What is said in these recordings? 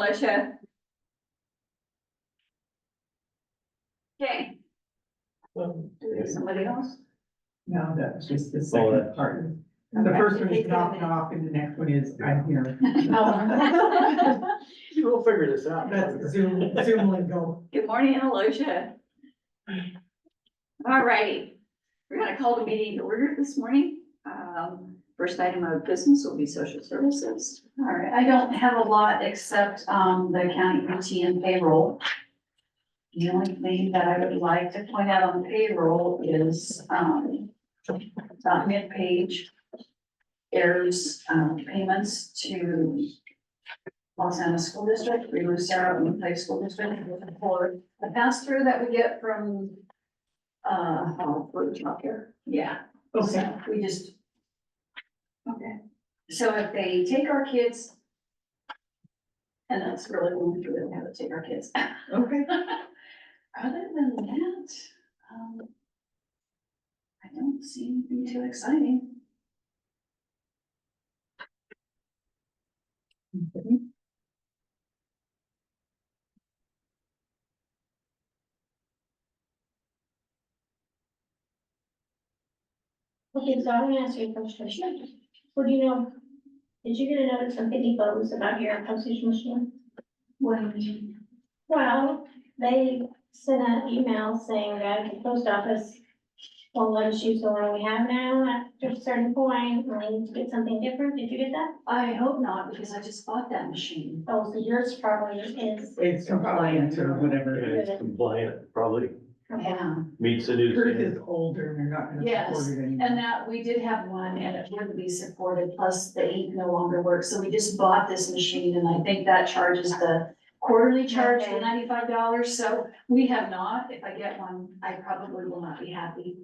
Alicia. Okay, do we have somebody else? No, that was just the Oh, second that- part. The first one is knocked off and the next one is I'm here. We'll figure this out. That's Zoom lingo. Good morning, Alicia. All right, we're gonna call the meeting to order this morning. First item of business will be social services. All right, I don't have a lot except, the county PT and payroll. The only thing that I would like to point out on the payroll is, about mid-page. There's, payments to Los Angeles School District, Sarah and Clay School District for the pass-through that we get from, for the childcare. Yeah. Okay, So we just. Okay, so if they take our kids. And that's really only for them, how to take our kids. okay. Other than that, I don't see anything too exciting. Okay, so I'm gonna ask you a question. What do you know? Did you get a notice from Pitney Bowes about your postage machine? What do you mean? Well, they sent an email saying that the post office won't let us use the one we have now after a certain point, and we need to get something different. Did you get that? I hope not, because I just bought that machine. Oh, so yours probably is. It's compliant or whatever. It's compliant, probably Yeah, meets the new Hers standard. is older and they're not gonna Yes, support it anymore. and that, we did have one and it wouldn't be supported, plus the ink no longer works, so we just bought this machine and I think that charges the quarterly charge for Okay. $95, so we have not. If I get one, I probably will not be happy.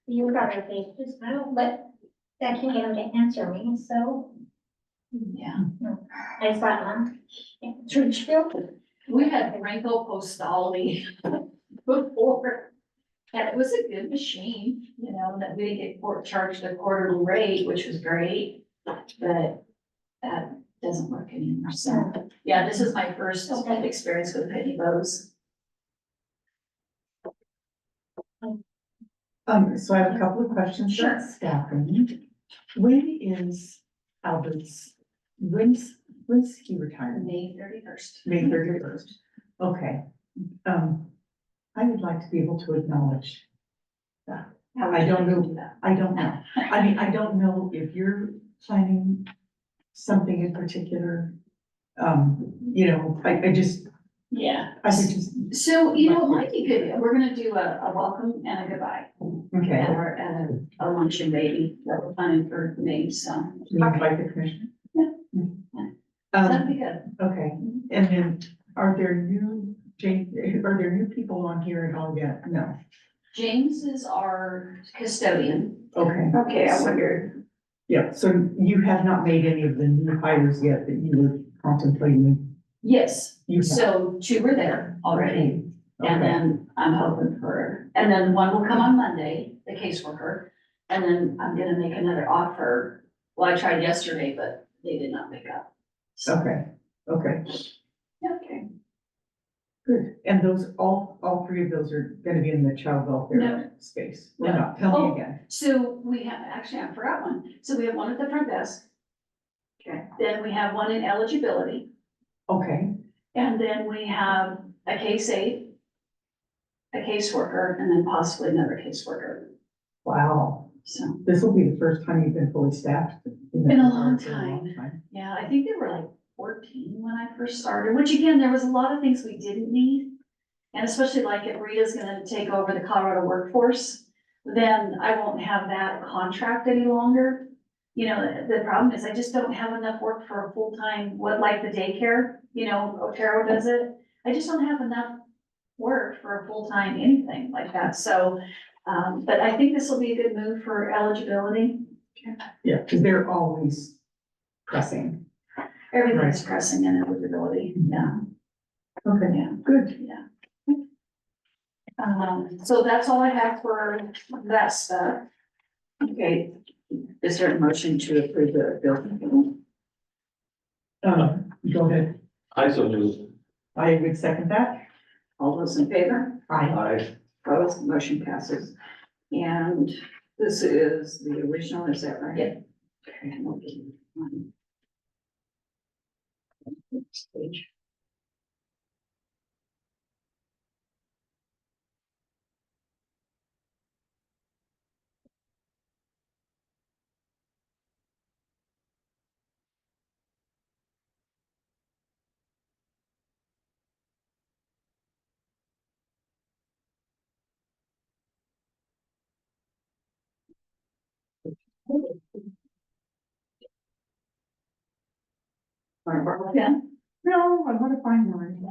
You probably think, just, I don't, but I can't get them to answer me, so Yeah. I just got one. Church bill. We had Franco Postali before, and it was a good machine, you know, that we didn't get charged a quarterly rate, which was great. But that doesn't work anymore, so, yeah, this is my first Okay. experience with Pitney Bowes. So I have a couple of questions Sure. about staffing. When is Albert's, when's he retiring? May 31st. May 31st. Okay. I would like to be able to acknowledge that. How I don't would you know. do that? I don't know. I mean, I don't know if you're planning something in particular. You know, I just, Yeah, I would just, so, you know, it might be good, we're gonna do a welcome and a goodbye, okay. and a luncheon maybe, that we're planning for May, so. Can you invite the commissioner? Yeah. That'd Um, be good. okay, and then are there new people on here at all yet? No. James is our custodian. Okay, Okay, I wondered. yeah, so you have not made any of the new hires yet that you were contemplating? Yes, You have. so two were there already, and Okay, then I'm hoping for, and then one will come on Monday, the caseworker. And then I'm gonna make another offer. Well, I tried yesterday, but they did not pick up. So, okay, okay, okay. good. And those, all three of those are gonna be in the child welfare No. space? No. Or not? Tell Oh. me again. So we have, actually, I forgot one. So we have one at the front desk. Okay, then we have one in eligibility, Okay, and then we have a case aide, a caseworker, and then possibly another caseworker. wow. So, This will be the first time you've been fully staffed. In a long time. yeah, I think they were like 14 when I first started, which again, there was a lot of things we didn't need. And especially like if Rita's gonna take over the Colorado workforce, then I won't have that contract any longer. You know, the problem is I just don't have enough work for a full-time, like the daycare, you know, Otero does it. I just don't have enough work for a full-time anything like that, so, but I think this will be a good move for eligibility. Yeah, because they're always pressing. Everything's pressing in eligibility, yeah, Okay, yeah. good. Yeah. So that's all I have for that stuff. Okay, is there a motion to approve the bill? Go ahead. I so moved. I would second that. All those in favor? Aye. Opposed, motion passes. And this is the original, is that right? Yep. Okay. Next page. Want to borrow a pen? No, I want to find mine.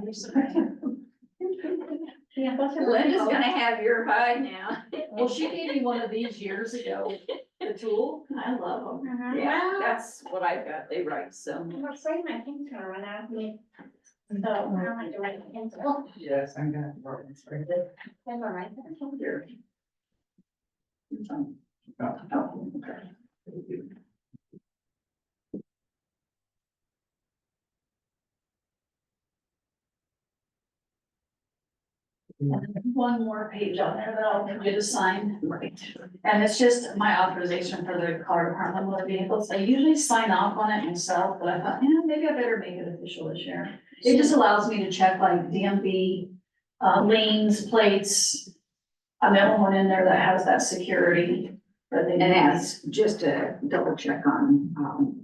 Yeah, those are. Linda's gonna have your hide now. Well, she gave me one of these years ago, the tool. I love them. Uh-huh. Yeah, Well, that's what I've got. They write so much. I'm afraid my things are run out of me. So I don't like to write with pencil. Yes, I'm gonna borrow this right there. That's all right. Here. Oh, okay. One more page on there that I'll need you to sign. Right. And it's just my authorization for the car department motor vehicles. I usually sign off on it myself, but I thought, yeah, maybe I better make it official this year. It just allows me to check like DMV, liens, plates. I have one in there that has that security. That they And that's just a double check on,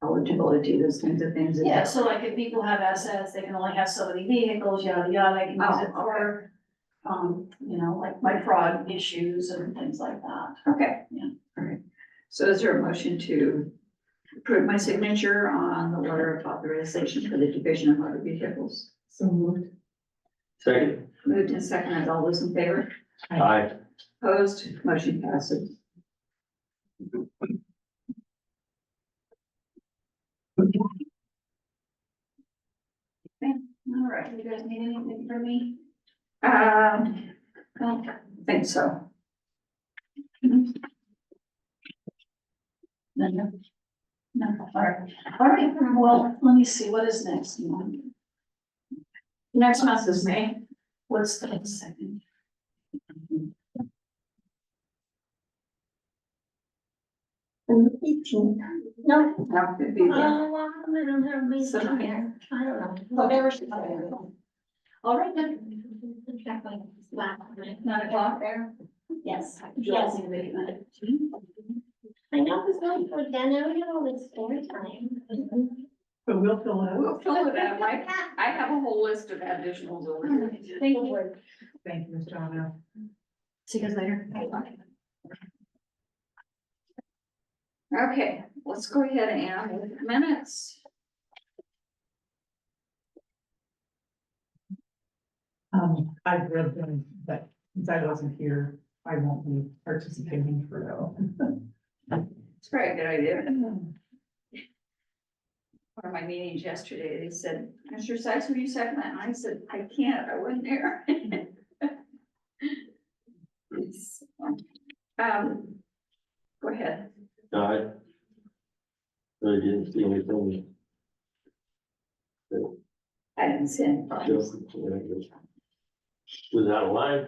eligibility, those kinds of things. Yeah, so like if people have assets, they can only have so many vehicles, yada, yada, I can use it Oh, for, like my fraud issues and things like that. Okay. Yeah. All right. So is there a motion to approve my signature on the letter of authorization for the division of motor vehicles? So moved. Second. Moved and seconded. All those in favor? Aye. Opposed? Motion passes. Okay, all right. You guys need anything from me? I don't think so. No, all right, well, let me see, what is next month? Next month is May, what's the second? No. That could be the- I don't have my, So- there. I don't know, whatever. All right, then, Exactly. 9 o'clock. There. Yes. Yes. I know it's going for dinner, you know, it's story time. So we'll fill it We'll out. fill it out. I have a whole list of additionals over here. Thank you. Thank you, Ms. Donna. See you guys later. Okay, let's go ahead and with minutes. I've read them, but since I wasn't here, I won't be participating for those. It's probably a good idea. One of my meetings yesterday, they said, Mr. Sykes, will you second that? And I said, I can't, I wasn't there. Go ahead. Aye. I didn't see anything. I didn't see any problems. Was out of line.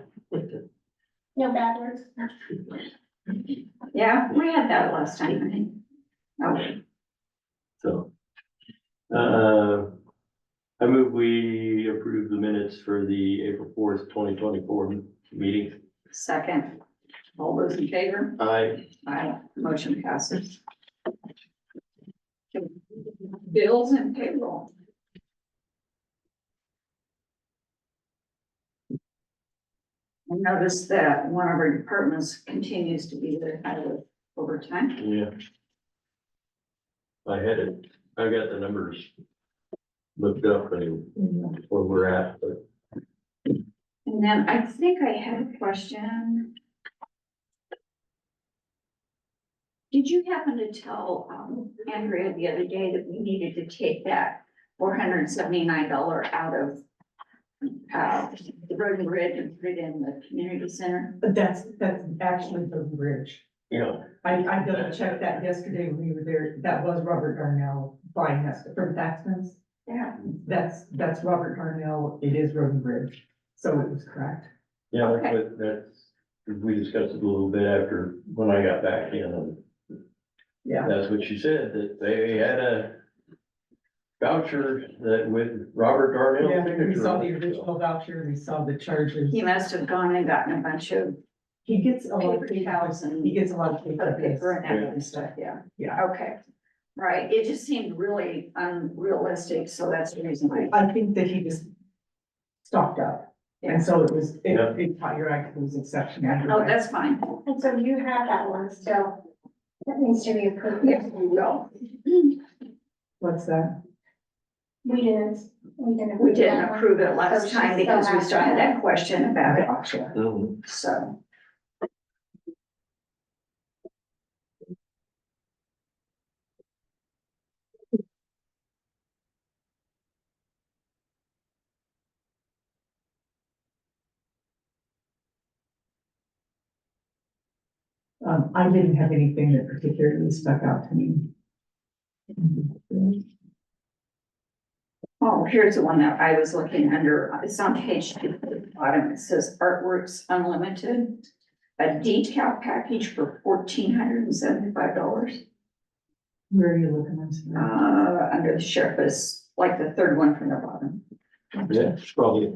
No bad words. Yeah, we had that last time, I think. Oh, So. I move we approve the minutes for the April 4th, 2024 meeting. second. All those in favor? Aye. Aye, motion passes. Bills and payroll. I noticed that one of our departments continues to be there out of overtime. Yeah. I had it, I got the numbers looked up and where we're at, but And then I think I had a question. Did you happen to tell Andrea the other day that we needed to take that $479 out of the road and bridge and put it in the community center? But that's actually the bridge. you know, I double checked that yesterday when we were there. That was Robert Darnell buying us for taxments. Yeah. That's Robert Darnell, it is Road and Bridge, so it was correct. Yeah, Okay. we discussed it a little bit after, when I got back in, and Yeah, that's what she said, that they had a voucher that with Robert Darnell's yeah, we signature saw on the it, so. original voucher, we saw the charges. He must have gone and gotten a bunch of He gets a lot of paper paper, towels and he gets a lot of paper. paper and that Yeah. kind of stuff, yeah. Yeah. Okay, right, it just seemed really unrealistic, so that's the reason why. I think that he just stocked up, and so it was, Yeah. it caught your eye, it was exceptional. No, that's fine. And so you have that one still, that needs to be approved. Yes, we will. What's that? We didn't. We didn't that one. approve it So last she time still because we has still had that. that question about it, Gotcha. Mhm. so. I didn't have anything that particularly stuck out to me. Oh, here's the one that I was looking under, it's on page 2 at the bottom, it says Artworks Unlimited. A decal package for $1,475, Where are you looking at? under the sheriff, but it's like the third one from the bottom. Yeah, it's probably.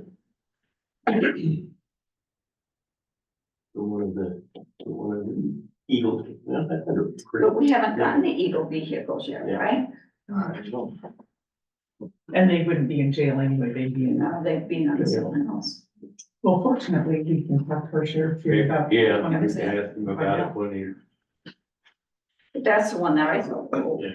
One of the Eagles. Yeah, that's under But great. we haven't gotten the Eagle vehicles yet, Yeah. right? And they wouldn't be in jail anyway, they'd be in, No, they've been on something else. well, fortunately, we can talk to our sheriff here about. Yeah, on I this. asked him about it when he. But that's the one that I thought, oh, Yeah.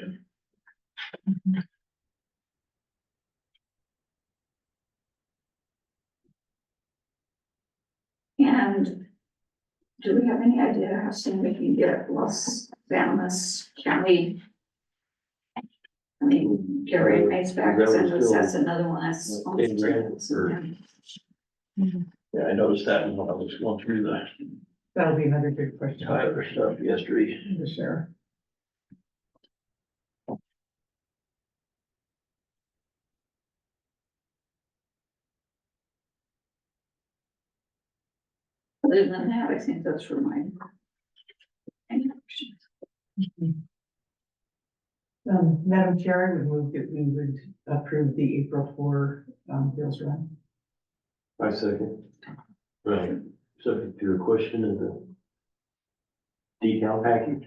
and do we have any idea how soon we can get Los Alamos County? I mean, Gary Mays back, That was because that's still- another one that's. What, 10 grand or- Yeah, I noticed that when I was going through the That'll be another good question. Tyler stuff yesterday. The sheriff. Other than that, I think those were my. Any questions? Madam Chair, I would move that we would approve the April 4, bills run. I second. Right, subject to your question of the decal package.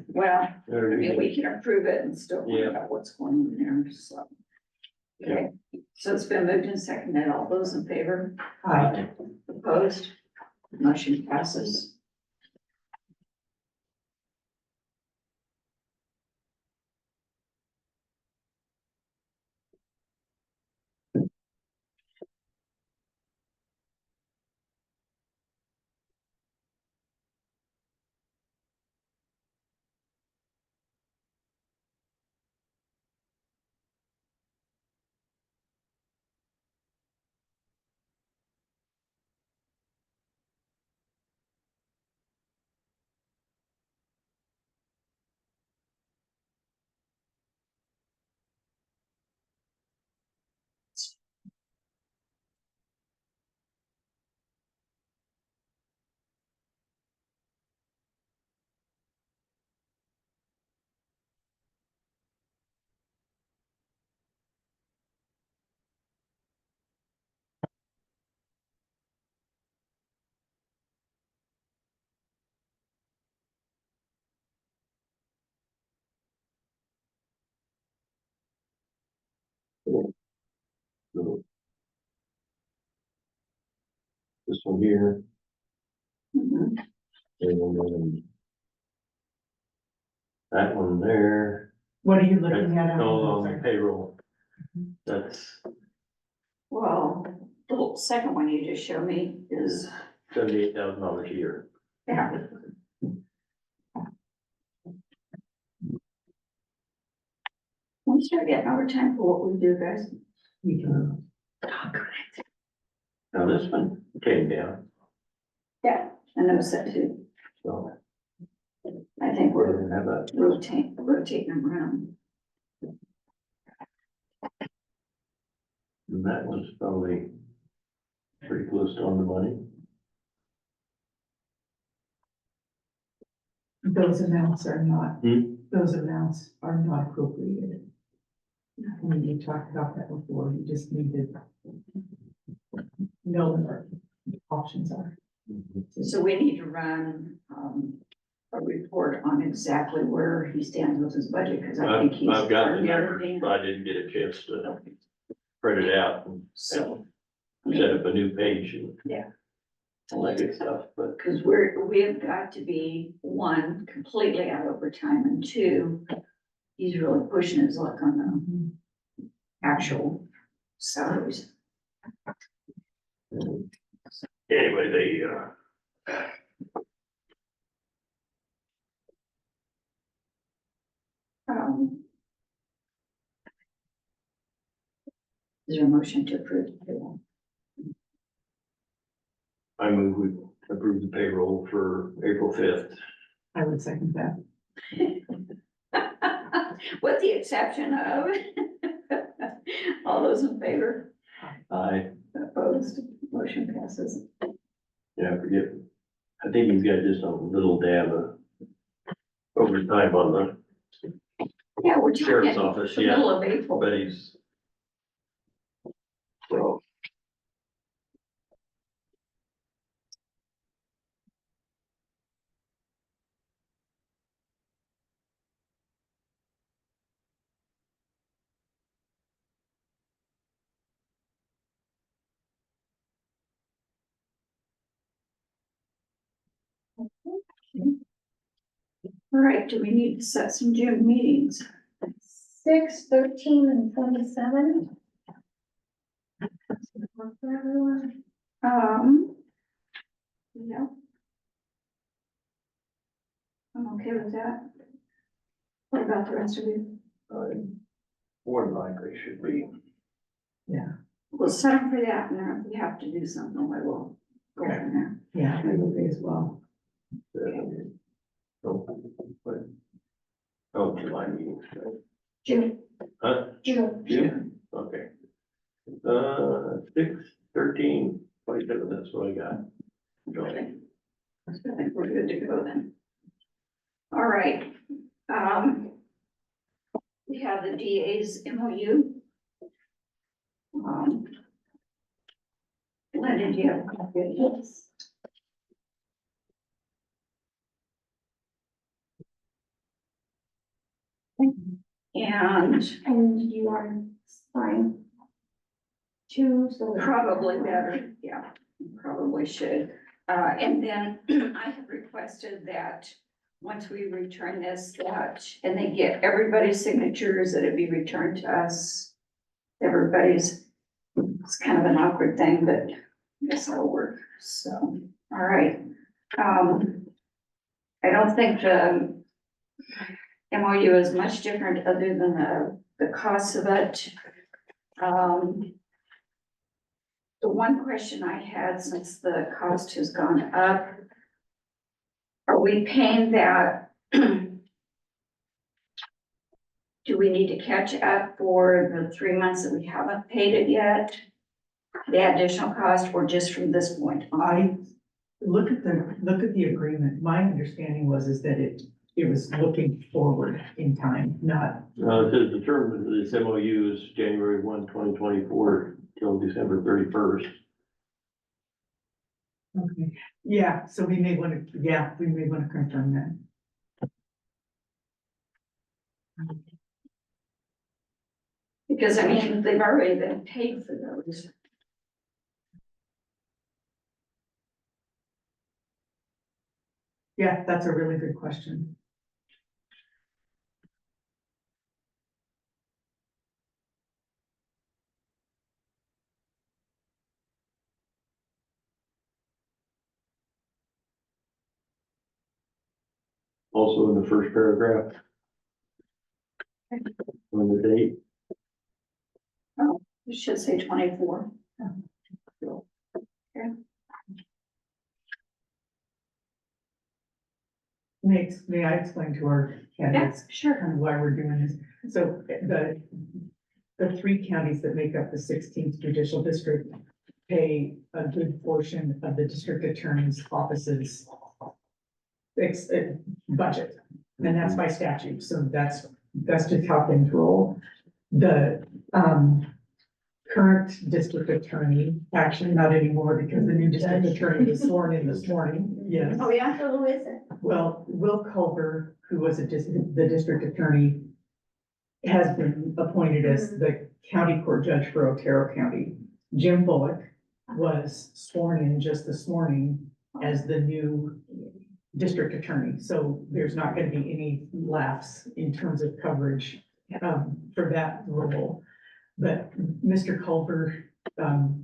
Well, I mean, we can approve it and still find out what's going on there, so. Okay, so it's been moved and seconded. All those in favor? Aye. Opposed? Motion passes. This one here, Mhm. and then that one there, What are you that's looking at? all on the payroll. That's Well, the little second one you just showed me is, $78,000 a year. yeah. When we start getting overtime for what we do, guys. We can, Now this one came down, Yeah, I noticed that too. so I think we're we're gonna have a, rotating them around. And that one's probably pretty close to on the money. Those amounts are not, Hmm? those amounts are not appropriated. I mean, you talked about that before, you just need to know what the options are. So we need to run, a report on exactly where he stands with his budget, because I think he's. I've got the turned numbers, everything. but I didn't get a chance to print it out and So, set up a new page and. Yeah. All that good stuff, but because we have got to be, one, completely out over time, and two, he's really pushing his luck on the actual salaries. anyway, Um, Is there a motion to approve the payroll? I move we approve the payroll for April 5th. I would second that. With the exception of, all those in favor, I, opposed, motion passes. yeah, I forget, I think he's got just a little dab of overtime on the Yeah, we're sheriff's talking office, the yeah, middle of April. but he's. So. All right, do we need to set some June meetings? 6, 13, and 27. Work for everyone. Yeah. I'm okay with that. What about the rest of you? More than likely should be. Yeah, We'll set them for that, and then if we have to do something, we will go from there. yeah, I would as well. Oh, July meetings, right? June, Huh? June. June, okay. 6, 13, 27, that's what I got. Okay. I think we're good to go then. All right. We have the DA's MOU. Linda, do you have a copy of this? And And you are fine. 2, so. probably better, yeah, probably should. And then I have requested that once we return this, that, and they get everybody's signatures, that it be returned to us. Everybody's, it's kind of an awkward thing, but I guess that'll work, so, all right. I don't think the MOU is much different other than the cost of it. The one question I had, since the cost has gone up, are we paying that? Do we need to catch up for the 3 months that we haven't paid it yet? The additional cost, or just from this point on? I, look at the agreement, my understanding is that it was looking forward in time, not, It says the term of this MOU is January 1, 2024 till December 31st. okay, yeah, so we may want to confirm that. Because I mean, they've already been paid for those. Yeah, that's a really good question. Also in the first paragraph. On the date, It should say 24. May I explain to our candidates Sure. kind of why we're doing this? So the three counties that make up the 16th judicial district pay a good portion of the district attorney's office's budget, and that's by statute, so that's just how things roll. The, current district attorney, actually not anymore because the new district attorney was sworn in this morning, yes. Oh, yeah, so who is it? Well, Will Culver, who was the district attorney, has been appointed as the county court judge for Otero County. Jim Bullock was sworn in just this morning as the new district attorney. So there's not going to be any lapse in terms of coverage for that role. But Mr. Culver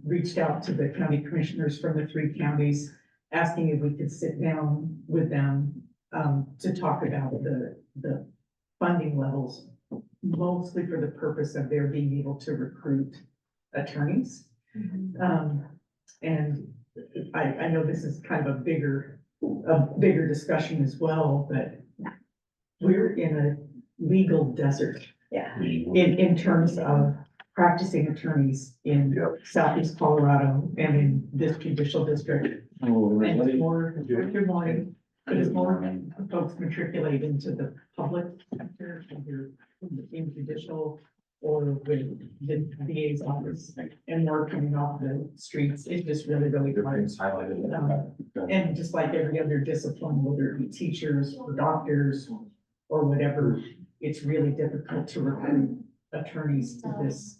reached out to the county commissioners from the three counties, asking if we could sit down with them to talk about the funding levels, mostly for the purpose of their being able to recruit attorneys. And I know this is kind of a bigger discussion as well, but we're in a legal desert. Yeah. In terms of practicing attorneys in Southeast Colorado and in this judicial district. And it's more, good morning, but as more folks matriculate into the public sector, either in judicial or with the VA's office and more coming off the streets, it's just really hard. And just like every other discipline, whether it be teachers or doctors or whatever, it's really difficult to recruit attorneys to this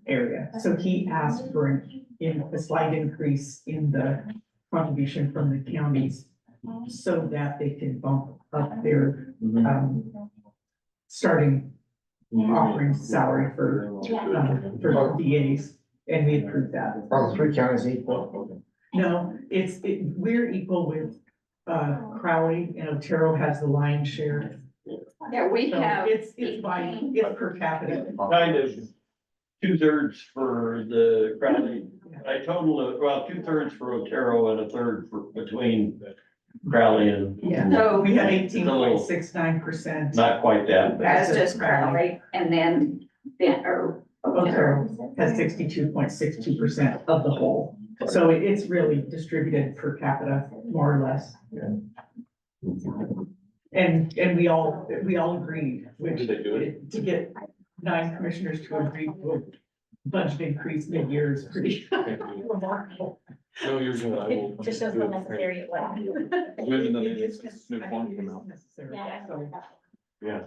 area. So he asked for a slight increase in the contribution from the counties so that they can bump up their starting offering salary for VAs, and we approved that. Are the three counties equal? No, we're equal with Crowley, and Otero has the lion's share. Yeah, we So have. it's per capita. Kind of 2/3 for the Crowley, I total of, well, 2/3 for Otero and 1/3 for between Crowley and, Yeah, So- we have 18.69%. not quite that, but That's just Crowley, and then, or Otero has 62.62% of the whole. So it's really distributed per capita, more or less. And we all agreed, which Did they do it? to get 9 commissioners to agree to a budget increase mid-year is pretty remarkable. No, you're good. I will. It just shows how necessary it was. Maybe the It is new necessary. form come out. Yeah. So, Yeah.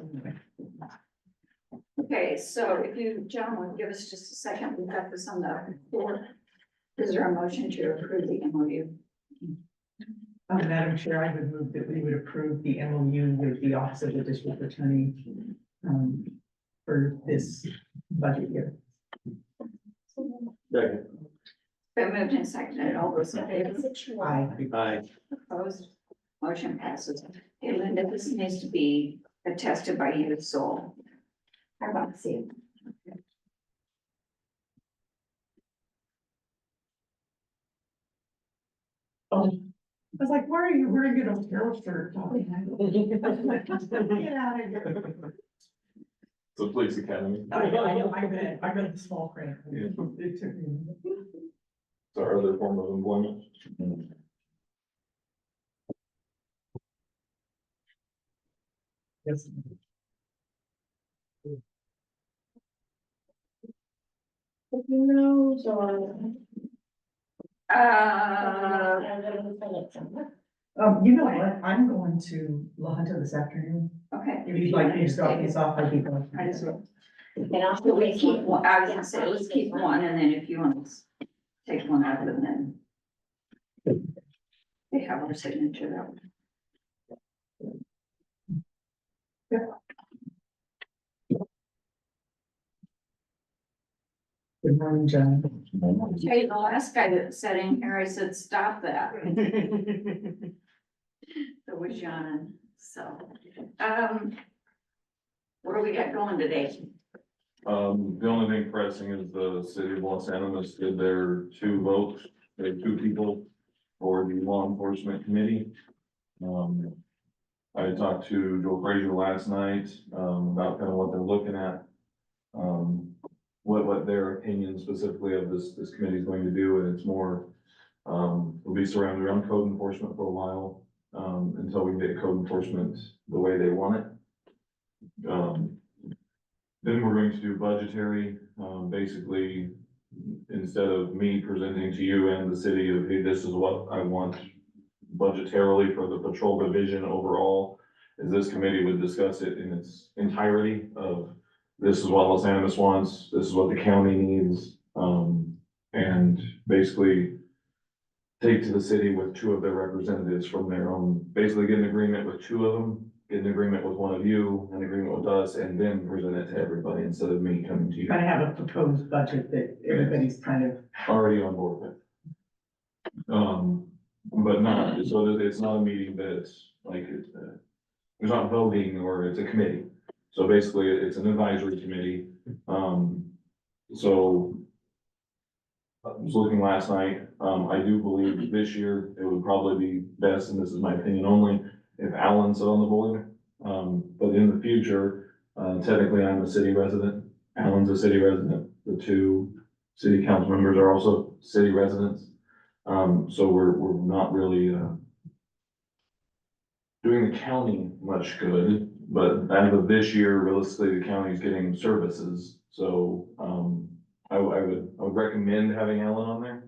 okay, so if you gentlemen give us just a second, we've got this on the floor. Is there a motion to approve the MOU? Madam Chair, I would move that we would approve the MOU with the Office of the District Attorney for this budget year. second, Been moved and seconded, all those in favor, aye. opposed, motion passes. Hey Linda, this needs to be attested by you, so. I want to see it. Oh, I was like, why are you wearing an Otero shirt? Get out of here. The police academy. I read the small print. It took me. It's our other form of employment. Yes. No, so. You know what? I'm going to La Junta this afternoon. Okay. If you'd like me to drop these off, I'd be glad. I just, And I'll so we take keep one. one, I was gonna say, let's keep one, and then if you want to take one out and then. They have our signature out. Good morning, John. Hey, the last guy that sat in here, I said, stop that. It was John, so, what do we got going today? The only thing pressing is the city of Los Animas did their 2 votes, they had 2 people for the law enforcement committee. I talked to Joe Frazier last night, about kind of what they're looking at. what their opinion specifically of this committee is going to do, and it's more, will be surrounded around code enforcement for a while, until we can get code enforcement the way they want it. Then we're going to do budgetary, basically, instead of me presenting to you and the city of, hey, this is what I want budgetarily for the patrol division overall, is this committee would discuss it in its entirety of, this is what Los Animas wants, this is what the county needs, and basically take to the city with two of their representatives from their own, basically get an agreement with two of them, get an agreement with one of you, an agreement with us, and then present it to everybody instead of me coming to you. Kind of have a proposed budget that everybody's kind of, Already on board with. But not, so that it's not a meeting that's like, there's not voting or it's a committee. So basically, it's an advisory committee. So I was looking last night, I do believe this year it would probably be best, and this is my opinion only, if Alan's on the board. But in the future, technically I'm a city resident, Alan's a city resident, the two city council members are also city residents. So we're not really, doing the county much good, but as of this year, realistically, the county's getting services. So, I would recommend having Alan on there.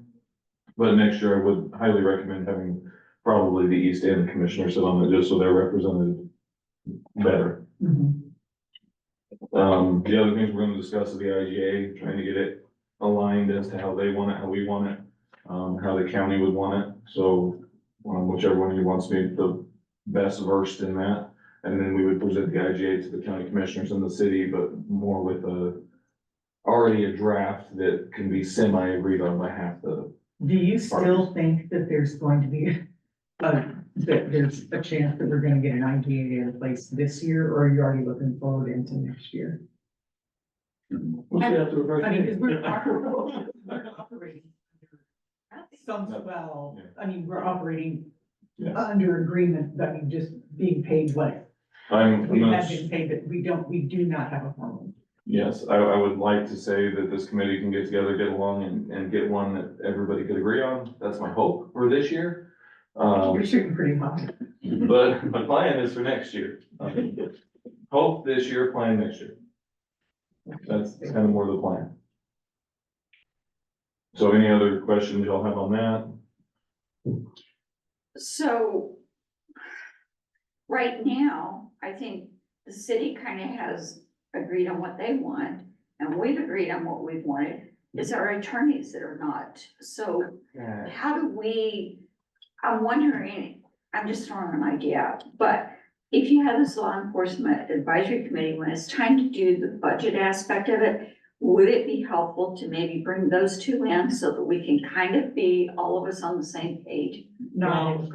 But next year, I would highly recommend having probably the East End Commissioner sit on it, just so they're represented better. The other things we're gonna discuss is the IGA, trying to get it aligned as to how they want it, how we want it, how the county would want it. So, whichever one of you wants me the best versed in that. And then we would present the IGA to the county commissioners in the city, but more with already a draft that can be semi-agreed on by half the. do you still think that there's going to be, that there's a chance that we're gonna get an IGA in place this year, or are you already looking forward into next year? We'll see after the I mean, because we're first. operating some, well, Yeah. I mean, we're operating Yeah. under agreement, I mean, just being paid what I'm we not, have been paid, but we do not have a formal. yes, I would like to say that this committee can get together, get along and get one that everybody could agree on. That's my hope for this year. We're shooting pretty high. But my plan is for next year. Hope this year, plan next year. That's kind of more the plan. So any other questions y'all have on that? So right now, I think the city kind of has agreed on what they want, and we've agreed on what we've wanted. It's our attorneys that are not. So how do we, I'm wondering, I'm just throwing an idea out, but if you have this law enforcement advisory committee, when it's time to do the budget aspect of it, would it be helpful to maybe bring those two in so that we can kind of be all of us on the same page? No,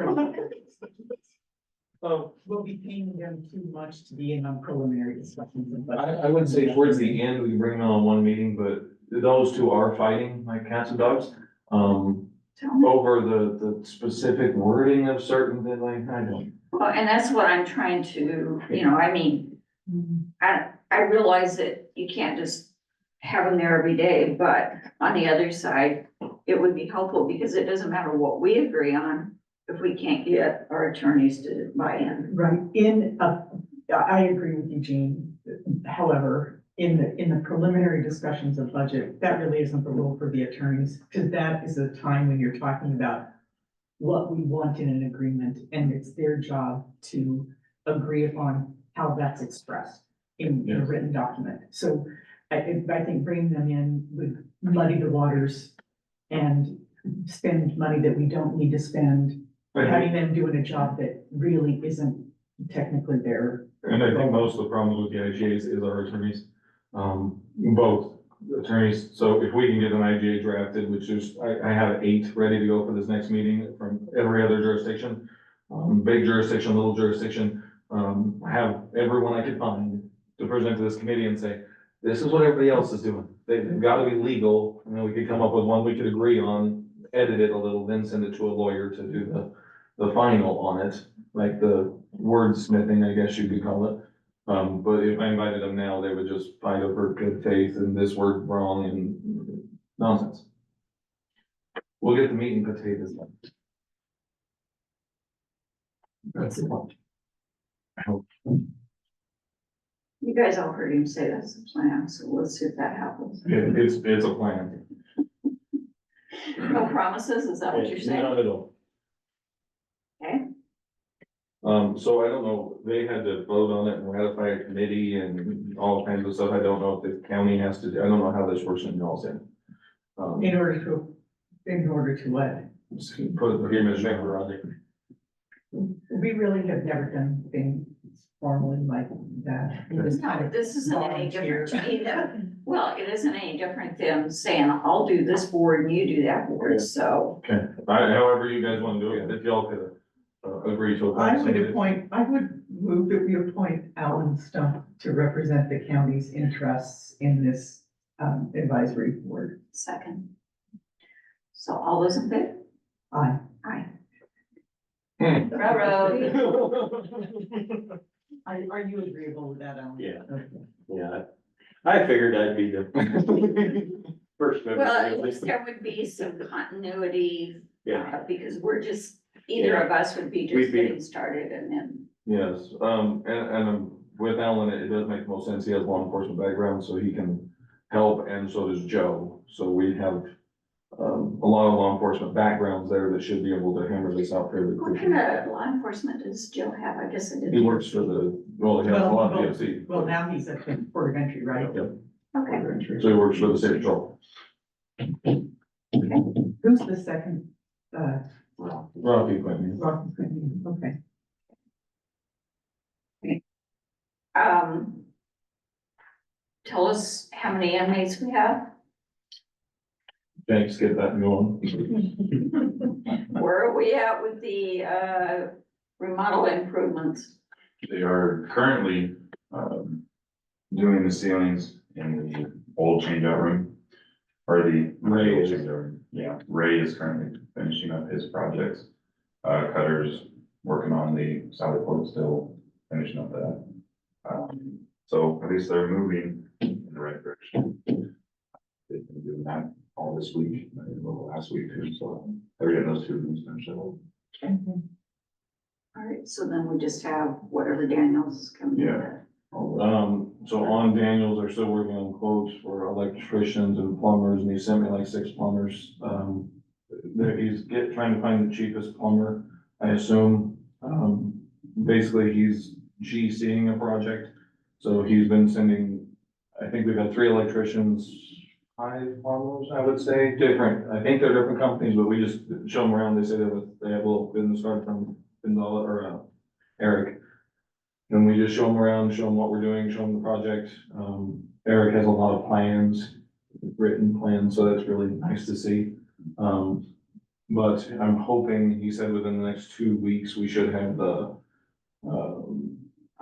Oh, we'll be paying them too much to be in on preliminary discussions. But I would say towards the end, we can bring them on one meeting, but those two are fighting like cats and dogs. Tell me. Over the specific wording of certain things, like, I don't. Well, and that's what I'm trying to, I mean, I realize that you can't just have them there every day, but on the other side, it would be helpful because it doesn't matter what we agree on if we can't get our attorneys to buy in. Right, I agree with you, Jean. However, in the preliminary discussions of budget, that really isn't the role for the attorneys, because that is a time when you're talking about what we want in an agreement, and it's their job to agree upon how that's expressed in a written document. So I think bringing them in would muddy the waters and spend money that we don't need to spend, having them doing a job that really isn't technically their. And I think most of the problem with the IGAs is our attorneys, both attorneys. So if we can get an IGA drafted, which is, I have 8 ready to go for this next meeting from every other jurisdiction, big jurisdiction, little jurisdiction. I have everyone I could find to present to this committee and say, this is what everybody else is doing. They've got to be legal, and then we could come up with one we could agree on, edit it a little, then send it to a lawyer to do the final on it, like the wordsmithing, I guess you could call it. But if I invited them now, they would just fight over good faith and this word wrong and nonsense. We'll get the meat and potatoes done. That's the point. I hope. You guys all heard him say that's the plan, so let's see if that happens. It's a plan. No promises, is that what you're saying? Not at all. Okay. So I don't know, they had to vote on it and ratify a committee and all kinds of stuff. I don't know if the county has to, I don't know how this works in y'all's end. In order to what? Put the image member on it. We really have never done things formally like that. We just kind No, of this isn't any different to volunteer. me than, well, it isn't any different than saying, I'll do this board and you do that board, so. Okay, however you guys wanna do it, if y'all could, agree to. I would move that we appoint Alan Stump to represent the county's interests in this, advisory board. Second. So all those in favor? Aye. Aye. Railroad. Are you agreeable with that, Alan? Yeah. Okay. Yeah, I figured I'd be the first member. Well, at least there would be some continuity, Yeah, because we're just, either of us would be We'd just be- getting started and then. Yes, and with Alan, it does make the most sense. He has law enforcement background, so he can help, and so does Joe. So we have, a lot of law enforcement backgrounds there that should be able to hammer this out fairly What quickly. kind of law enforcement does Joe have? I guess I didn't. He works for the, well, he has a lot of PFC. Well, now he's at the port of entry, right? Yep. Okay, So he works for the state patrol. Who's the second, Rocky Quinn. Rocky Quinn? Okay. tell us how many inmates we have, Thanks, get that going. where are we at with the, remodel improvements? They are currently, doing the ceilings in the old changeout room. Or the. Ray old is. changeout room. Yeah, Ray is currently finishing up his projects. Cutter's working on the Sally Port still, finishing up that. So at least they're moving in the right direction. They've been doing that all this week, and well, last week too, so they're getting those two rooms finished up. All right, so then we just have whatever Daniels is coming in. Yeah. So on Daniels, they're still working on quotes for electricians and plumbers, and he sent me like 6 plumbers. He's trying to find the cheapest plumber, I assume. Basically, he's GCing a project, so he's been sending, I think we've had 3 electricians, 5 plumbers, I would say, different, I think they're different companies, but we just show them around, they say they have a little business card from Eric. And we just show them around, show them what we're doing, show them the project. Eric has a lot of plans, written plans, so that's really nice to see. But I'm hoping, he said within the next 2 weeks, we should have the,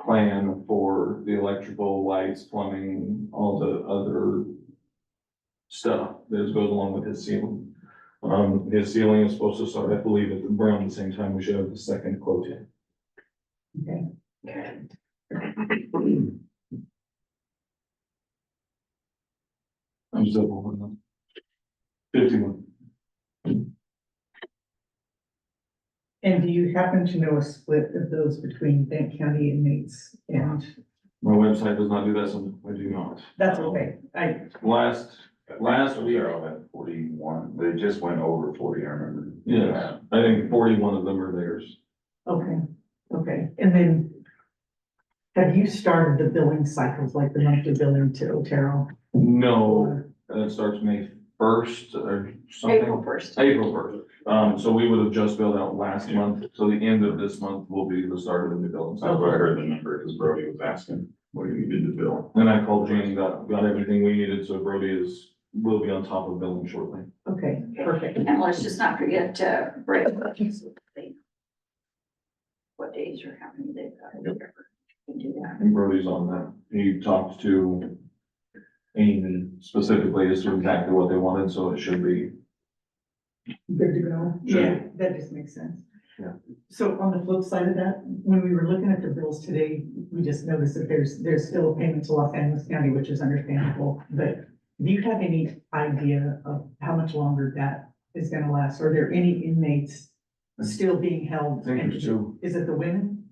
plan for the electrical, lights, plumbing, all the other stuff that goes along with his ceiling. His ceiling is supposed to start, I believe, around the same time. We should have the second quote in. Okay. I'm still holding on. 51. And do you happen to know a split of those between Benton County inmates and, My website does not do that, so I do not. that's okay, Last week, Otero had 41, they just went over 40, I remember. yes, I think 41 of them are theirs. okay, and then have you started the billing cycles, like the monthly billing to Otero? No, that starts May 1st or April something. 1st. April 1st. So we would have just billed out last month, so the end of this month will be the start of the new billing That's cycle. what I heard the number, because Brody was asking, what do you need to bill? Then I called Jane, got everything we needed, so Brody will be on top of billing shortly. Okay, perfect. And let's just not forget to break what days or how many they've got, or whatever. We can do that. And Brody's on that. He talked to Amy specifically as to exactly what they wanted, so it should be. Good to go. Sure. Yeah, that just makes sense. So on the flip side of that, when we were looking at the bills today, we just noticed that there's still a payment to Los Angeles County, which is understandable, but do you have any idea of how much longer that is gonna last? Are there any inmates still being held? I think there's two. Is it the women?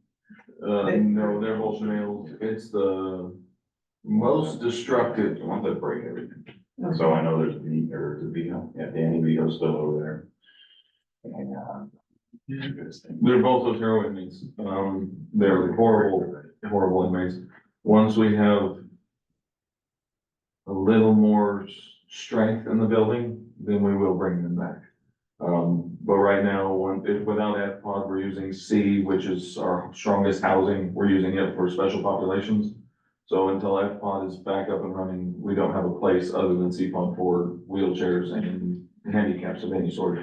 No, they're both males. It's the most destructive, the ones that break everything. So I know there's Danny Vito's still over there. And, They're both Otero inmates. They're horrible, horrible inmates. Once we have a little more strength in the building, then we will bring them back. But right now, without FPOD, we're using C, which is our strongest housing. We're using it for special populations. So until FPOD is back up and running, we don't have a place other than CPOD for wheelchairs and handicaps of any sort.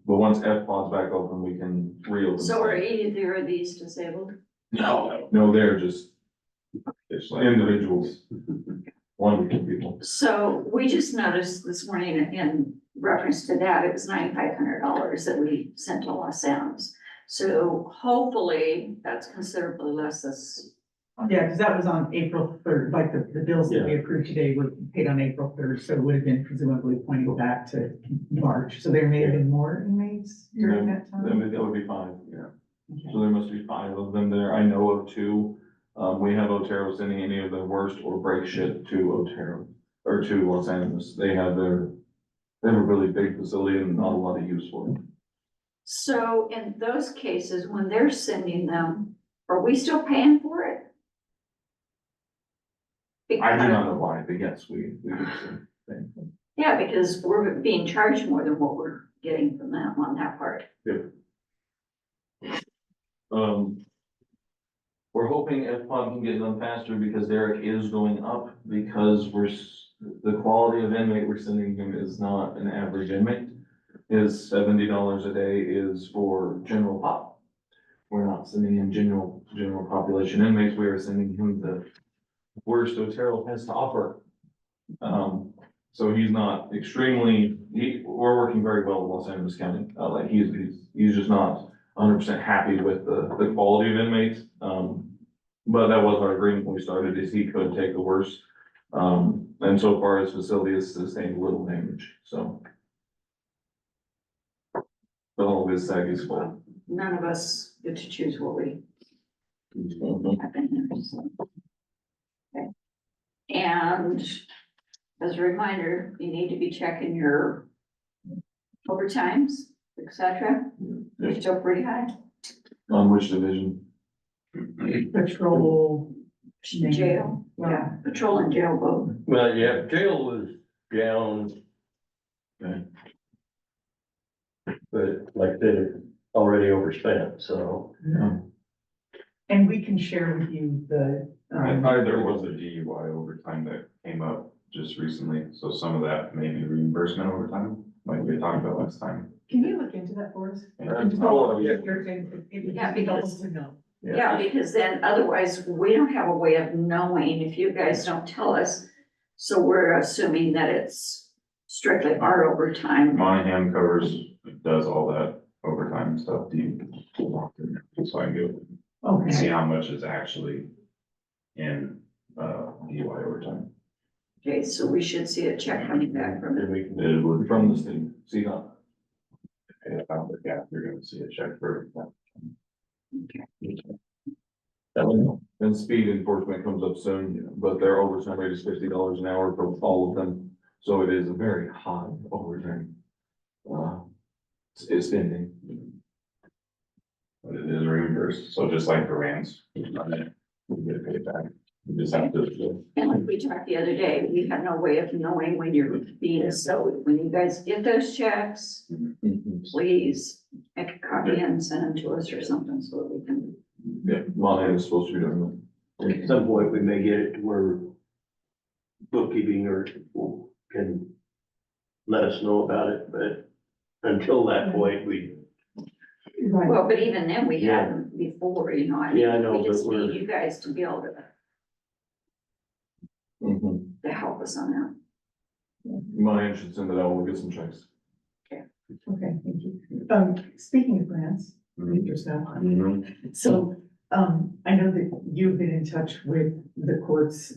But once FPOD's back open, we can reopen. So are either of these disabled? No, they're just individuals. Wonderful people. So we just noticed this morning in reference to that, it was $9,500 that we sent to Los Angeles. So hopefully that's considerably less this. Yeah, because that was on April 3rd, like the bills that we approved today were paid on April 3rd, so it would have been presumably pointing back to March. So there may have been more inmates during that time. That would be 5, yeah. Okay. So there must be 5 of them there. I know of 2. We have Otero sending any of the worst or break shit to Otero or to Los Angeles. They have a really big facility and not a lot of use for them. So in those cases, when they're sending them, are we still paying for it? I do not know why, but yes, we do the same thing. Yeah, because we're being charged more than what we're getting from them on that part. We're hoping FPOD can get done faster because Derek is going up because the quality of inmate we're sending him is not an average inmate. His $70 a day is for general pop. We're not sending him general population inmates. We are sending him the worst Otero has to offer. So he's not we're working very well with Los Angeles County. Like he's just not 100% happy with the quality of inmates. But that was our agreement when we started, is he could take the worst. And so far his facility has sustained little damage, so. The whole his sag is full. None of us get to choose what we have in here, so. Okay. And as a reminder, you need to be checking your overtimes, et cetera. They're still pretty high. On which division? Patrol. Jail, yeah, patrol and jail both. Well, yeah, jail was down. Okay. But like they're already overspent, so. And we can share with you the. there was a DUI overtime that came up just recently, so some of that may be reimbursement overtime, like we talked about last time. Can you look into that for us? Yeah, because- to know. Yeah, because then otherwise we don't have a way of knowing if you guys don't tell us. So we're assuming that it's strictly our overtime. Monahan does all that overtime stuff, so I can go see Okay, how much is actually in, DUI overtime. Okay, so we should see a check coming back from it. It would from the state, see that. And if I'm the gap, you're gonna see a check for that. And speed enforcement comes up soon, but their overtime rate is $50 an hour for all of them. So it is a very high overtime. It's spending. But it is reimbursed, so just like the RAMs, we get paid back. We just have to. And like we talked the other day, we have no way of knowing when you're being, so when you guys get those checks, please make a copy and send them to us or something so that we can. Yeah, Monahan is supposed to be doing At some point, we may get it to where bookkeeping or can let us know about it, but until that point, we, right. Well, but even then we had them before, you know, I Yeah, I mean, know, we just but we're- need you guys to be able it. to help us on that. Monahan should send it out, we'll get some checks. Okay, thank you. Speaking of grants, just now, Mhm. so, I know that you've been in touch with the courts,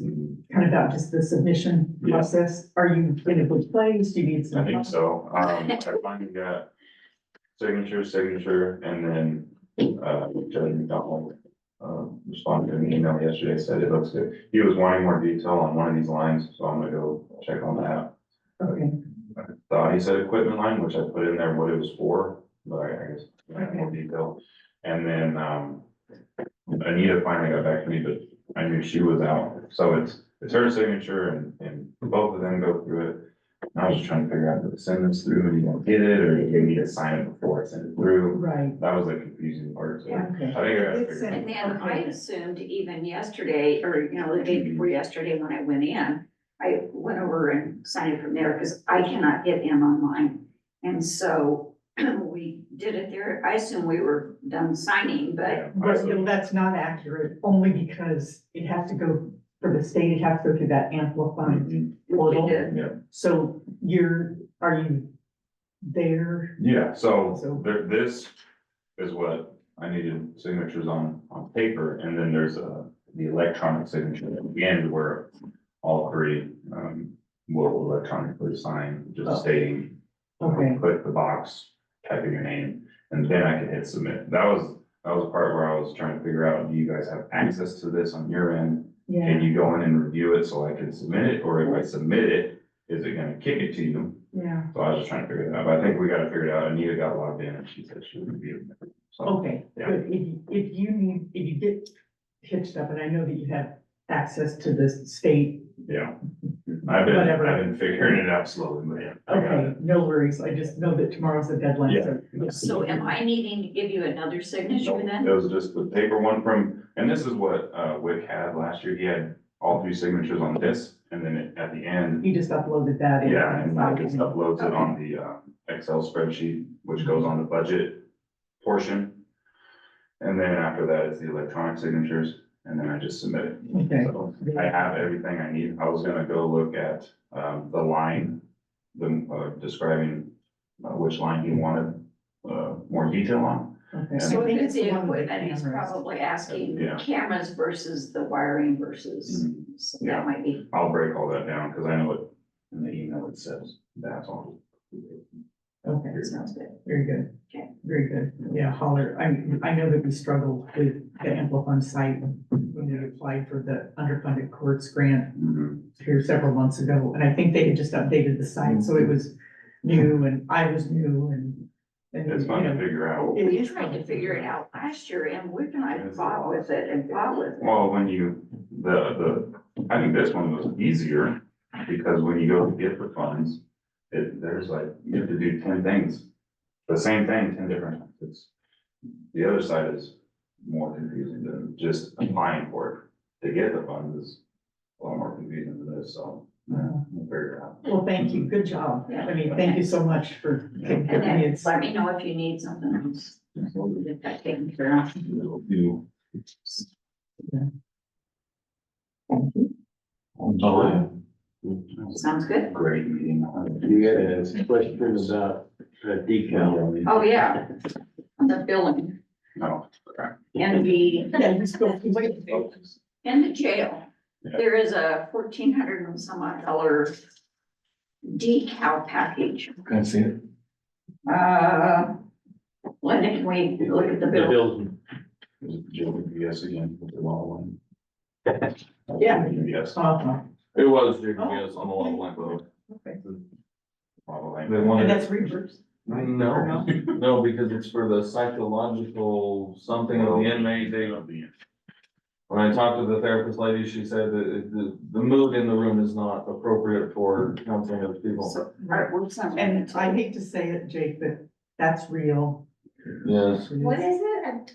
kind of about just the submission Yeah. process. Are you in a good place? Do you need I some? think so. I finally got signature, and then, Judge McDonald, responded to an email yesterday, said it looks good. He was wanting more detail on one of these lines, so I'm gonna go check on that. Okay, Thought he said equipment line, which I put in there what it was for, but I guess I have more detail. And then, Anita finally got back to me, but I knew she was out, so it's her signature and both of them go through it. And I was just trying to figure out, do I send this through, and you gonna get it, or do you need to sign it before I send it through? right, That was the confusing part, so I think okay. I gotta It's figure it out. And then I assumed even yesterday, or, you know, the day before yesterday when I went in, I went over and signed it from there, because I cannot get in online. And so we did it there. I assume we were done signing, but Yeah, I But, saw- that's not accurate, only because it has to go, for the state, it has to go through that amplifying Mhm. portal. did. Yeah. So are you there? Yeah, so So- this is what I needed signatures on paper, and then there's the electronic signature at the end where all three, will electronically sign, Oh. just stating, Okay, click the box, type in your name, and then I can hit submit. That was the part where I was trying to figure out, do you guys have access to this on your end? yeah, Can you go in and review it so I can submit it, or if I submit it, is it gonna kick it to you? yeah, So I was just trying to figure that out, but I think we gotta figure it out. Anita got logged in and she said she would review it. So, okay, Yeah. good. If you get hitched up, and I know that you have access to the state, yeah, I've been whatever. figuring it out slowly, but yeah. I got Okay, it. no worries, I just know that tomorrow's the deadline, so. Yeah. So am I needing to give you another signature It then? was just the paper one from, and this is what, Wick had last year. He had all three signatures on this, and then at the end, You just uploaded that. in. yeah, and I just uploads it on the, Excel spreadsheet, which goes on the budget portion. And then after that, it's the electronic signatures, and then I just submit it. Okay, So I have everything I need. I was gonna go look at, the line, describing, which line he wanted, more detail on. okay. So I think if it's the one with equipment, he's cameras. probably asking Yeah. cameras versus the wiring versus, so Yeah. that might be. I'll break all that down, cause I know it, in the email it says that's all. Okay, Sounds good. very good. Okay. Very good. Yeah, holler. I know that we struggled with the Amplifund site when we applied for the underfunded courts grant Mhm. here several months ago. And I think they had just updated the site, so it was new and I was new and. It's fun to figure out. It We is tried fun to figure it out last year and Wick and I fought with it and fought with it. Well, when you, I think this one was easier, because when you go to get the funds, there's like, you have to do 10 things. The same thing, 10 different times. The other side is more confusing than just applying for it. To get the funds is a lot more confusing than this, so, we'll figure it out. Well, thank you. Good job. I mean, thank you so much for taking And care of me. then It's, let me know if you need something else. We'll get that taken care of. We'll do. Sounds good. Great meeting. You got a question about decal. Oh, yeah. On the billing No. Okay. and the, yeah, you still, look at the. in the jail, Yeah. there is a $1,400 and some odd dollar decal package. Can I see it? Linda, can we look at the The bill? bills, Yes, again, with the law one. Yeah. Yes. It was JPS on the level line road. Okay. Probably. They And wanted, that's reversed. no, no, because it's for the psychological something of the inmate. When I talked to the therapist lady, she said that the mood in the room is not appropriate for counseling other people. So, right, we're something. And I hate to say it, Jake, but that's real. Yes. What is it?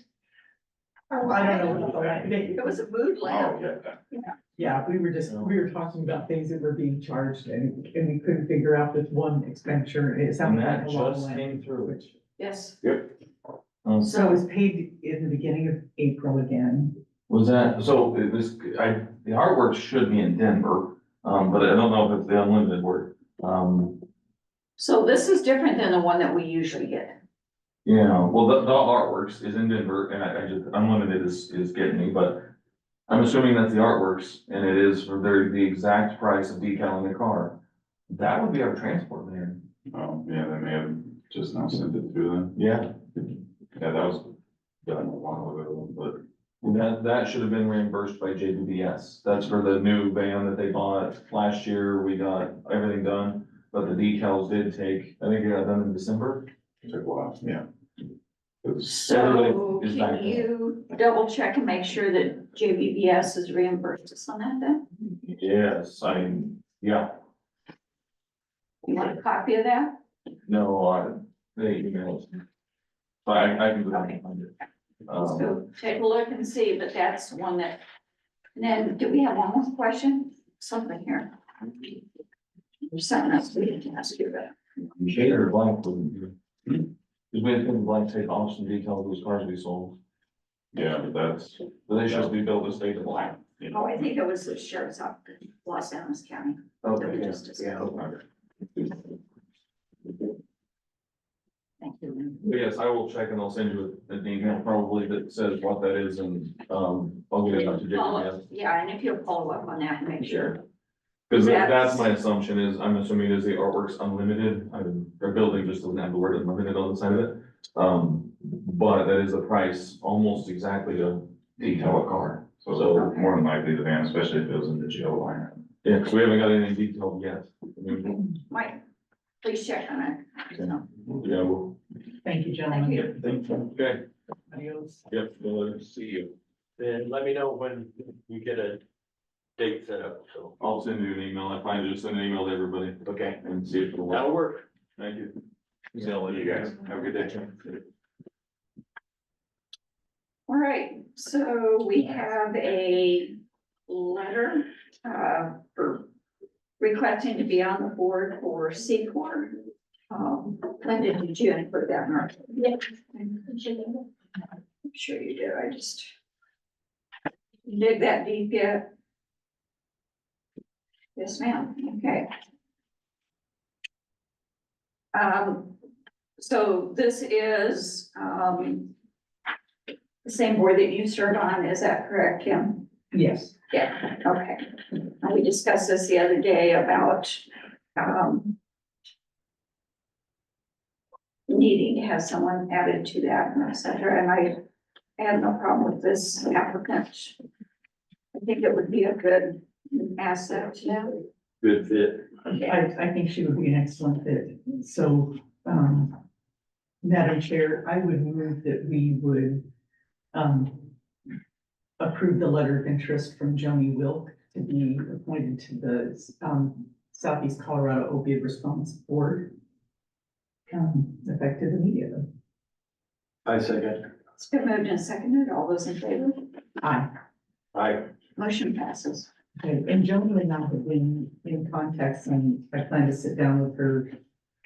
I don't know. It was a mood Oh, lamp. yeah. Yeah, we were talking about things that were being charged and we couldn't figure out this one expenditure. It And sounded that like a lot of just land, came through. which. Yes. So it was paid in the beginning of April again. Was that, so the artwork should be in Denver, but I don't know if it's the unlimited work. So this is different than the one that we usually get. Yeah, well, the Artworks is in Denver, and I just, Unlimited is getting me, but I'm assuming that's the Artworks, and it is for the exact price of decaling the car. That would be our transport man. Oh, yeah, they may have just now sent it through then. Yeah, Yeah, that was done a while ago, but that should have been reimbursed by JBBS. That's for the new van that they bought last year. We got everything done, but the decals did take, I think it got done in December. it took a while, yeah. It was, So Everybody is back can you double check and make sure that JBBS is reimbursed us on that then? Yes, I mean, yeah, You want a copy of that? no, they emailed. But I can go and find it. So take a look and see, but that's one that, and then do we have one more question? Something here. There's something else we didn't ask you about. Shade or blank wouldn't do. Because we had to blank take off some details of those cars we sold, yeah, but that's, but they should be built to stay to black. you Oh, know, I think it was the sheriff's office, Los Angeles County. Okay, Yeah, yeah, okay. Thank you. But yes, I will check and I'll send you an email probably that says what that is and, I'll get it out to JPS. Yeah, and if you'll follow up on that and make sure. Cause That's- that's my assumption is, I'm assuming is the Artworks Unlimited, I mean, their building just doesn't have the word unlimited on the side of it. But that is the price almost exactly to decal a car. so more than likely the van, especially if it was in the jail line. Yeah, cause we haven't got anything detailed yet. I mean, Mike, please check on it. So, yeah, well, Thank you, gentlemen. you. thank you. Okay, Adios. yep, we'll see you. And let me know when you get a date set up, so. I'll send you an email. I plan to just send an email to everybody Okay, and see if it'll work. that'll work. Thank you. See you guys. Have a good day. All right, so we have a letter, for requesting to be on the board for C-Corps. Linda, did you include that, Mark? Yeah. I'm sure you did, I just dig that deep yet. Yes, ma'am, okay. So this is, the same board that you serve on, is that correct, Kim? Yes. Yeah, okay. And we discussed this the other day about, needing to have someone added to that, and et cetera, and I have no problem with this applicant. I think it would be a good asset to them. Good fit. I think she would be an excellent fit. So, Madam Chair, I would move that we would, approve the letter of interest from Joni Wilk to be appointed to the, Southeast Colorado Opioid Response Board. Effective immediately. I second. It's been moved and seconded, all those in favor? Aye. Aye. Motion passes. Okay, and Joni and I have been in contact, and I plan to sit down with her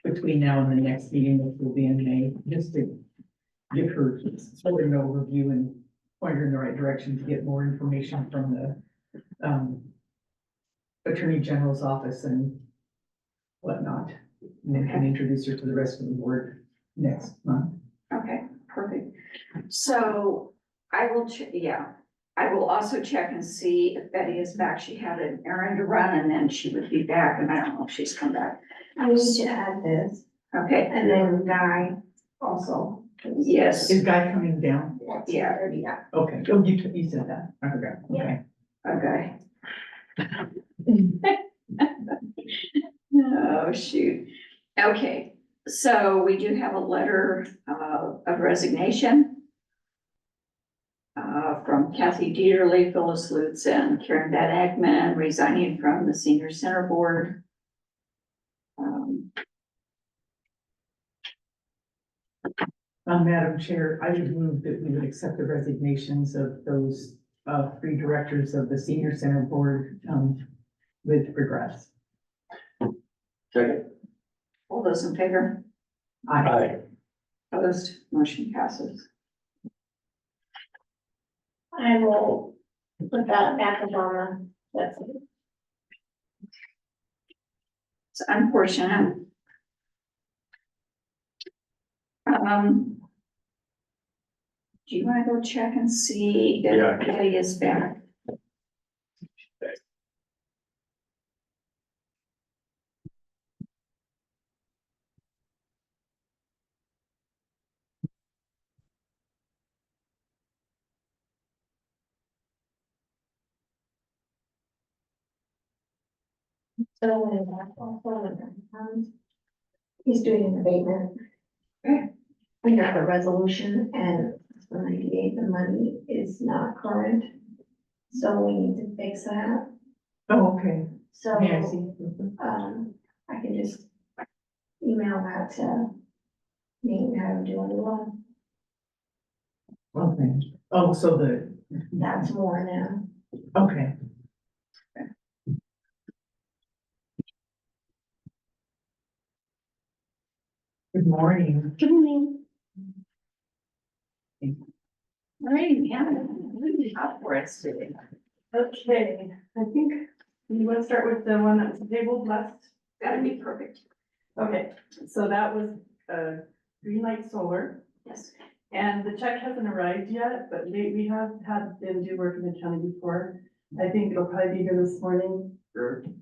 between now and the next meeting, which will be in May, just to give her sort of an overview and point her in the right direction to get more information from the Attorney General's office and whatnot. And then can introduce her to the rest of the board next month. Okay, perfect. So I will, I will also check and see if Betty is back. She had an errand to run and then she would be back, and I don't know if she's come back. I need to add this, Okay, and then Guy also. yes, Is Guy coming down? Yeah. Already got. Okay, oh, you said that, I forgot, okay. okay. Oh, shoot. Okay, so we do have a letter of resignation from Kathy Dieterle, Phyllis Lutz, and Karen Van Egman, resigning from the Senior Center Board. Madam Chair, I would move that we would accept the resignations of those three directors of the Senior Center Board with regrets. Second. All those in favor? Aye. Opposed, motion passes. I will put that back up on the, that's. It's unfortunate. Do you wanna go check and see Yeah. if Kitty is back? He's doing an abatement. We got the resolution and when I gave the money is not current. So we need to fix that. Oh, okay. So, Yeah, I see. Mhm. I can just email that to me and have him do a new one. Okay. Oh, so That's more now. okay. Good morning. Good morning. All right, yeah, really hot for us today. Okay, I think you want to start with the one that was tabled last. That'd be perfect. Okay, so that was, Green Light Solar, Yes. and the check hasn't arrived yet, but we have had them do work in the county before. I think it'll probably be here this morning,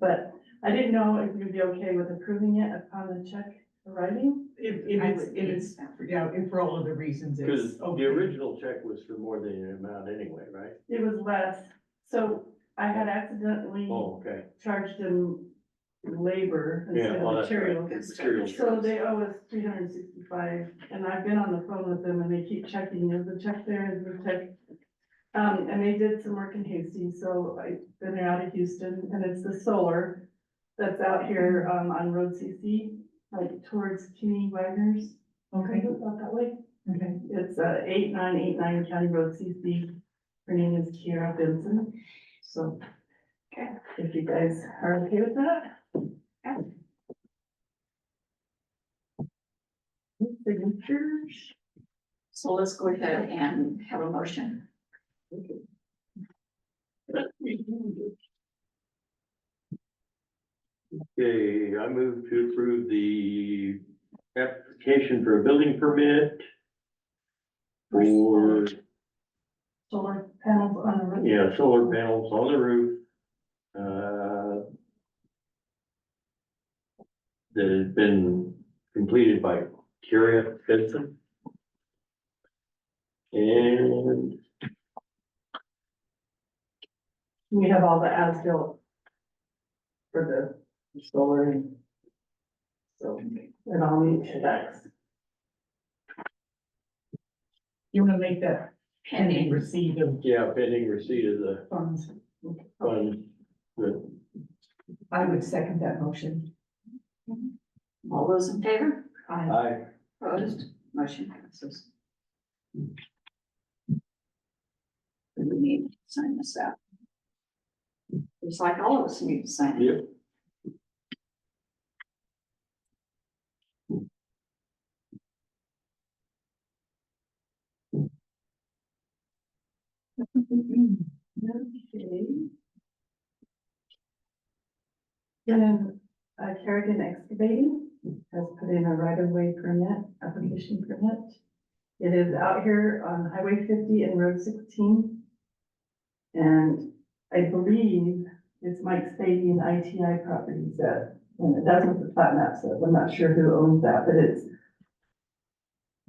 but I didn't know if you'd be okay with approving it upon the check arriving. Yeah, and for all of the reasons Because it's the okay. original check was for more than the amount anyway, right? It was less, so I had accidentally Oh, okay. charged them labor Yeah, instead well, of that's right. material. Materials. So they owe us 365, and I've been on the phone with them and they keep checking, is the check there, is the check? And they did some work in Hastings, so then they're out of Houston, and it's the solar that's out here, on Road CC, like towards Kenny Wagner's. Okay, Out that way. okay. It's 8989 County Road CC. Her name is Kiara Benson. So, okay, if you guys are okay with that. Signatures. So let's go ahead and have a motion. Okay, I move to approve the application for a building permit for, Solar panels on the roof. yeah, solar panels on the roof. That has been completed by Kiara Benson. And We have all the as-built for the solar and so it all meets specs. You wanna make that pending Pending. receipt of yeah, pending receipt of the funds? funds. But I would second that motion. All those in favor? I, Opposed? Motion passes. We need to sign this out. It's like all of us need to sign it. yep. Okay. Then, Kerrigan Excavating has put in a right-of-way permit, application permit. It is out here on Highway 50 and Road 16. And I believe it's Mike Spady and ITI Properties that, and that's what the plat map says. I'm not sure who owns that, but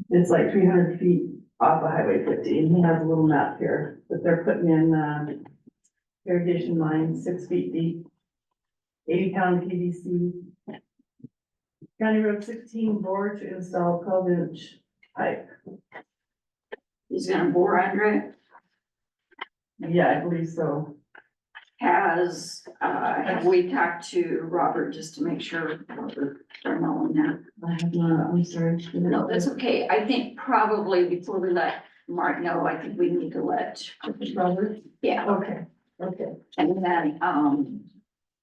it's like 300 feet off of Highway 50, and he has a little map here, but they're putting in, irrigation lines 6 feet deep, 80-pound PVC. County Road 16 bore to install 12-inch pipe. He's gonna bore under it. Yeah, I believe so. Have we talked to Robert just to make sure we're knowing that? I have not, I'm sorry. No, that's okay. I think probably before we let Mark know, I think we need to let, Robert? yeah. Okay, okay. And then,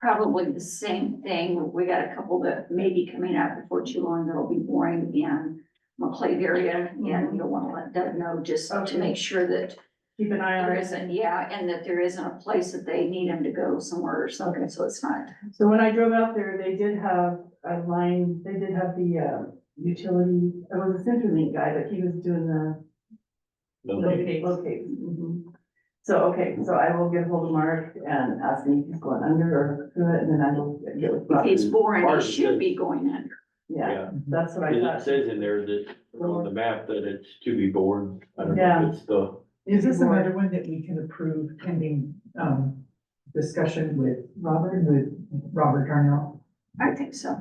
probably the same thing. We got a couple that may be coming out before too long that'll be boring in McClave area. And you'll want to let Doug know just to Okay. make sure that Keep an eye on there it. isn't, yeah, and that there isn't a place that they need him to go somewhere or something, so it's not. So when I drove out there, they did have a line, they did have the, utility, I was a Centerlink guy, but he was doing the Locates. locates. So, okay, so I will get hold of Mark and ask him if he's going under or through it, and then I will get with If he's Rob. boring, Part he of should it. be going under. Yeah, that's what I It thought. says in there that, on the map, that it's to be bored. I don't know Yeah. if it's the, Is this another one that we can approve pending, discussion with Robert Darnell? I think so.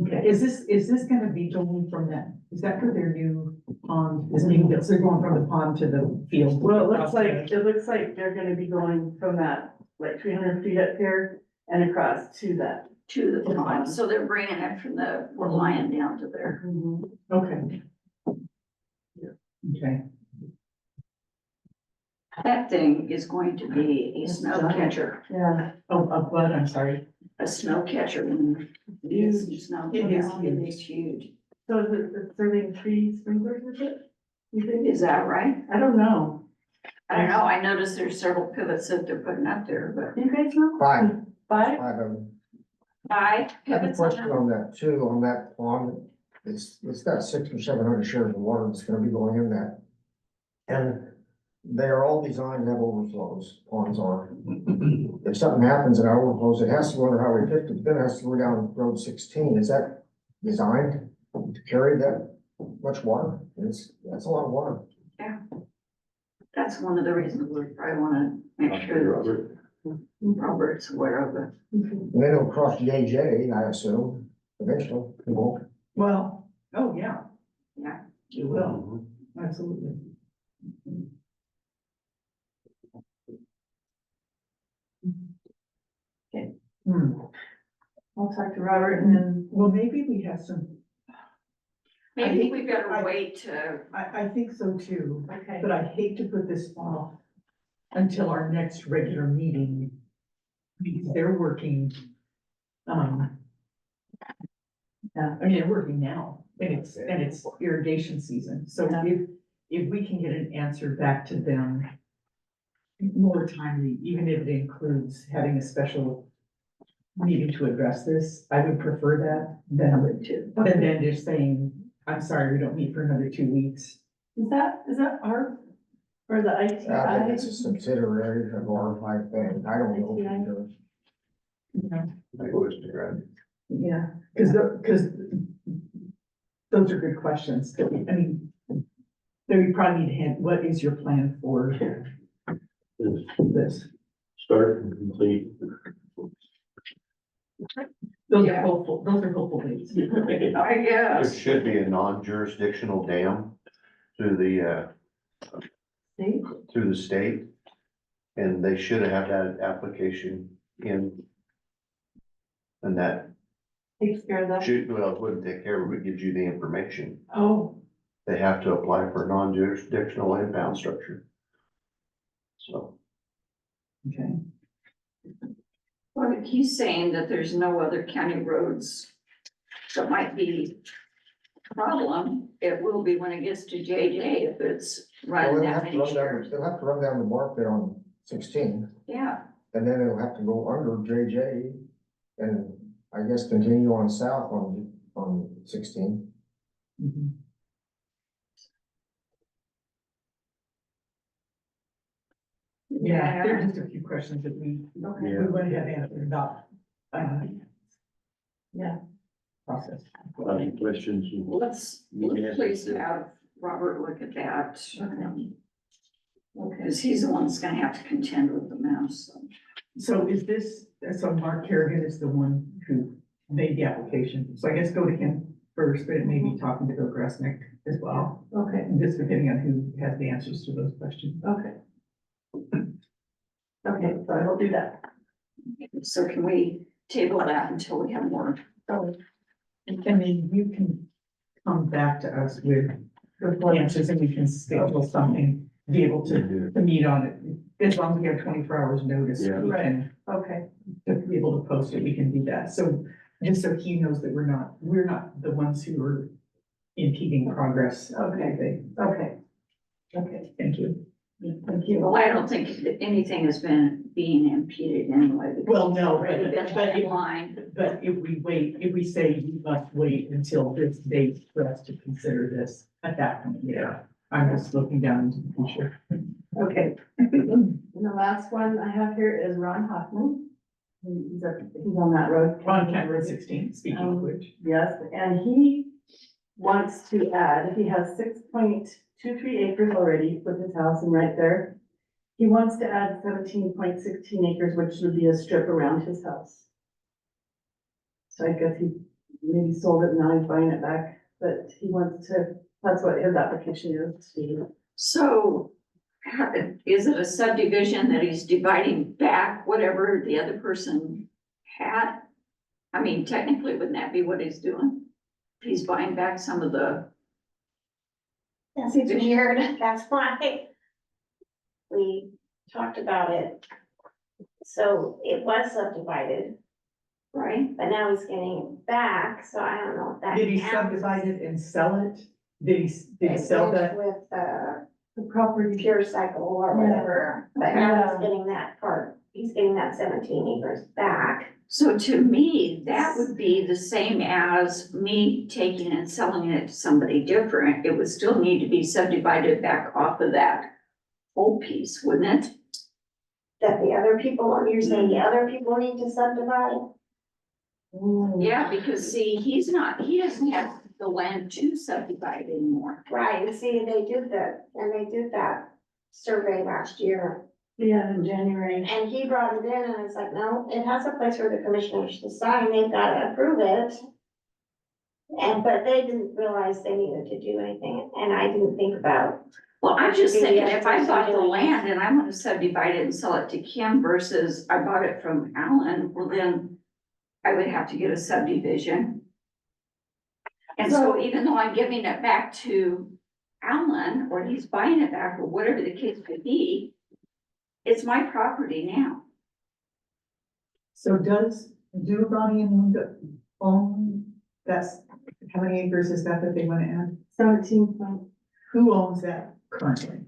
Okay, is this gonna be going from that, is that for their new pond, is being built, so they're going from the pond to the field? Well, it looks like they're gonna be going from that, like 300 feet up here and across to that. To the pond, so they're bringing it from the Lion down to there. Okay. Okay, That thing is going to be a snow catcher, Yeah, of what, I'm sorry? a snow catcher. It is snow. It is It is huge. so is it serving 3 sprinklers with it? You think? Is that right? I don't know. I don't know. I noticed there's several pivots that they're putting up there, but You guys know? Five. 5? I have a I pivots on question them. on that too, on that pond. It's got 600 or 700 shares of water that's gonna be going in that. And they are all designed to have overflows, ponds are. If something happens and it overflows, it has to go under Highway 50, then it has to go down Road 16. Is that designed to carry that much water? That's a lot of water. That's one of the reasons we probably wanna make sure that Robert's aware of it. And then it'll cross JJ, I assume, eventually, it won't. Well, oh, yeah. Yeah. You will, absolutely. Okay. Hmm, I'll talk to Robert and then, well, maybe we have some, Maybe we better wait to, I think so too, okay. but I hate to put this off until our next regular meeting. Because they're working, Yeah. I mean, they're working now, and it's irrigation season, so Yeah. if we can get an answer back to them more timely, even if it includes having a special meeting to address this, I would prefer that than just saying, I'm sorry, we don't meet for another 2 weeks. Is that our, or the I think ITI? it's a subsidiary of our, I think, I don't know. ITI. Yeah, because those are good questions, that we, I mean, that we probably need to have, what is your plan for this? start and complete. Those are Yeah. hopeful dates. I There guess. should be a non-jurisdictional dam through State? the state. And they should have that application in. And that Takes care of that. well, it wouldn't take care of it, it gives you the information. Oh, They have to apply for a non-jurisdictional impound structure. So, Okay, Well, he's saying that there's no other county roads that might be a problem. It will be when it gets to JJ if it's Well, running they'll that have to many run down, shares. they'll have to run down the mark there on 16, Yeah, and then it'll have to go under JJ, and I guess continue on south on 16. mhm. Yeah, there are just a few questions that we okay. went ahead and answered about, Yeah. process. Any questions? let's please have Robert look at that. Because he's the one that's gonna have to contend with the mouse. So so Mark Kerrigan is the one who made the application, so I guess go to him first, but it may be talking to Bill Gressnick as well. Okay, And just depending on who has the answers to those questions. okay. Okay, so I will do that. So can we table that until we have more? And then you can come back to us with the answers and we can schedule something, be able to meet on it. As long as we have 24 hours notice, Yeah. we can, Okay, to be able to post it, we can do that. So just so he knows that we're not the ones who are impeding progress. okay, okay. Okay, Thank you. thank you. Well, I don't think that anything has been being impeded anyway. because Well, no, it's already been but in line. But if we say you must wait until this date for us to consider this at that point, yeah. I'm just looking down into the future. Okay. And the last one I have here is Ron Hoffman. He's on that road. On County Road 16, speaking of which. Yes, and he wants to add, he has 6.23 acres already with his house and right there. He wants to add 17.16 acres, which would be a strip around his house. So I guess he maybe sold it and now he's buying it back, but he wants to, that's what his application is to do. So is it a subdivision that he's dividing back whatever the other person had? I mean, technically, wouldn't that be what he's doing? He's buying back some of the, That seems weird, that's why we talked about it. So it was subdivided, right? but now he's getting it back, so I don't know if that. Did he counts. subdivide it and sell it? Did he It sell went that? With, The property. Pure Cycle or Yeah. whatever, but now Yeah. he's getting that part, he's getting that 17 acres back. So to me, that would be the same as me taking and selling it to somebody different. It would still need to be subdivided back off of that whole piece, wouldn't it? That the other people, you're saying the other people need to subdivide? Yeah, because see, he doesn't have the land to subdivide anymore. Right, and see, they did that survey last year. Yeah, in January. And he brought it in and it's like, no, it has a place for the commissioners to sign, they've gotta approve it. But they didn't realize they needed to do anything, and I didn't think about, Well, I'm just thinking, if I bought the land and I want to subdivide it and sell it to Kim versus I bought it from Alan, well then I would have to get a subdivision. And so even though I'm giving it back to Alan, or he's buying it back, or whatever the case could be, it's my property now. So do Ronnie and Linda own, that's, how many acres is that they want to add? 17. Who owns that currently?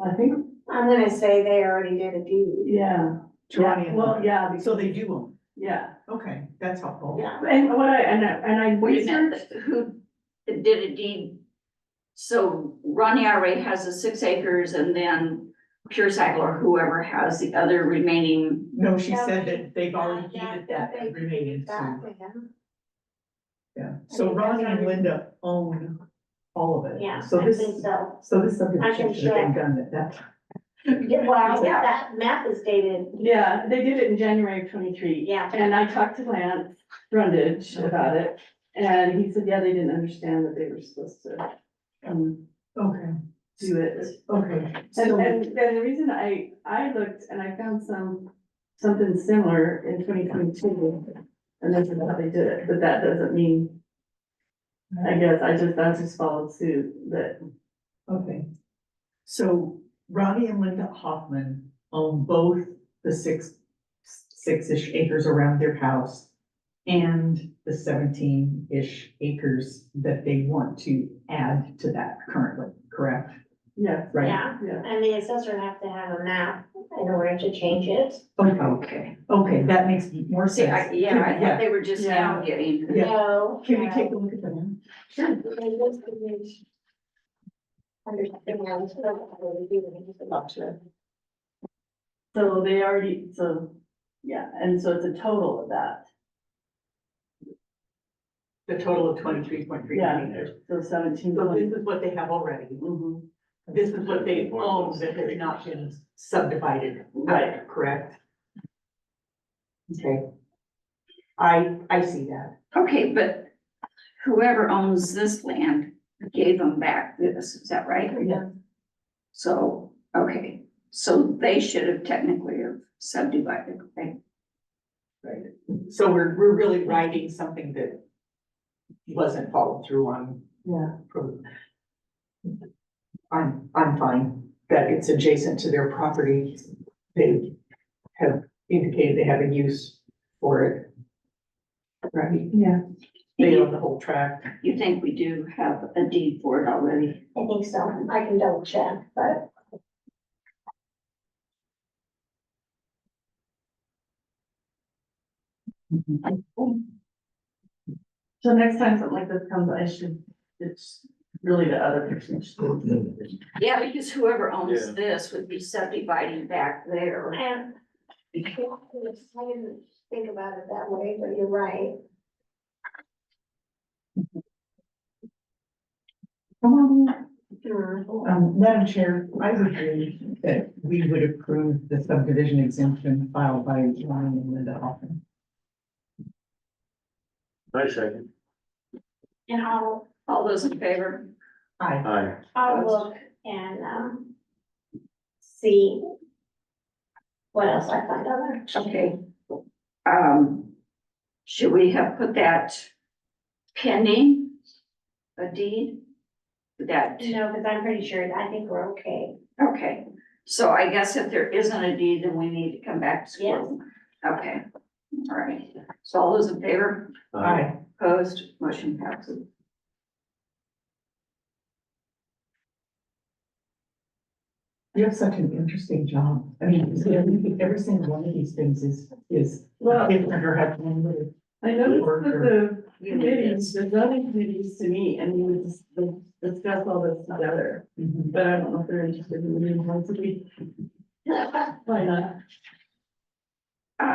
I think, I'm gonna say they already did a deed. yeah. To Ronnie and Well, Linda? yeah, So they do own, yeah. okay, that's helpful. Yeah, And what I Wait a minute, researched, who did a deed? So Ronnie already has the 6 acres and then Pure Cycle or whoever has the other remaining. No, she Yeah, said that they've already yeah, deeded that they remaining deeded that to, to him. yeah. So Ronnie and Linda own all of it. Yeah, So I this, think so. so this I can subdivision should have been check. done at that time. Yeah, well, Yeah. that map is dated, yeah, they did it in January of 23. yeah. And I talked to Lance Brundage about it, and he said, yeah, they didn't understand that they were supposed to Okay, do it. okay. And, So, and the reason I looked and I found something similar in 2022, and this is how they did it, but that doesn't mean, I guess, I just followed suit, that, okay. So Ronnie and Linda Hoffman own both the six-ish acres around their house and the 17-ish acres that they want to add to that currently, correct? yeah, Right? Yeah, yeah. and the assessor have to have a map in order to change it. Okay, okay, that makes more See, sense. I thought they were just now getting. Yeah. No. Can we take a look at that? Sure. They just didn't understand how it's supposed to do. So they already, so, yeah, and so it's a total of that, The total of 23.3 yeah, acres. so 17. So this is what they have already. Mhm. This is what they own that has not been subdivided, Right. correct? Okay. I see that. Okay, but whoever owns this land gave them back this, is that right? Yeah. So, okay, so they should have technically have subdivided, right? Right. So we're really writing something that wasn't followed through on. Yeah. I'm fine that it's adjacent to their property. They have indicated they have a use for it. Right? Yeah. They own the whole tract. You think we do have a deed for it already? I think so, I can double check, but So next time something like this comes, it's really the other person. Yeah, because whoever owns Yeah. this would be subdividing back there. And I didn't think about it that way, but you're right. Come on. Hmm. Madam Chair, I would agree that we would approve the subdivision exemption filed by Ryan and Linda Hoffman. I second. And All those in favor? Aye. I'll look and, see what else I find out there. Okay. Should we have put that pending a deed? That, No, because I'm pretty sure, I think we're okay. okay, so I guess if there isn't a deed, then we need to come back to school. Okay, all right, so all those in favor, Aye. opposed, motion passes. You have such an interesting job. I mean, every single one of these things is Well, different or has one little. I noticed that the committees, the zoning committees to meet and we would discuss all this together, but I don't know if they're interested in meeting once a week. Why not?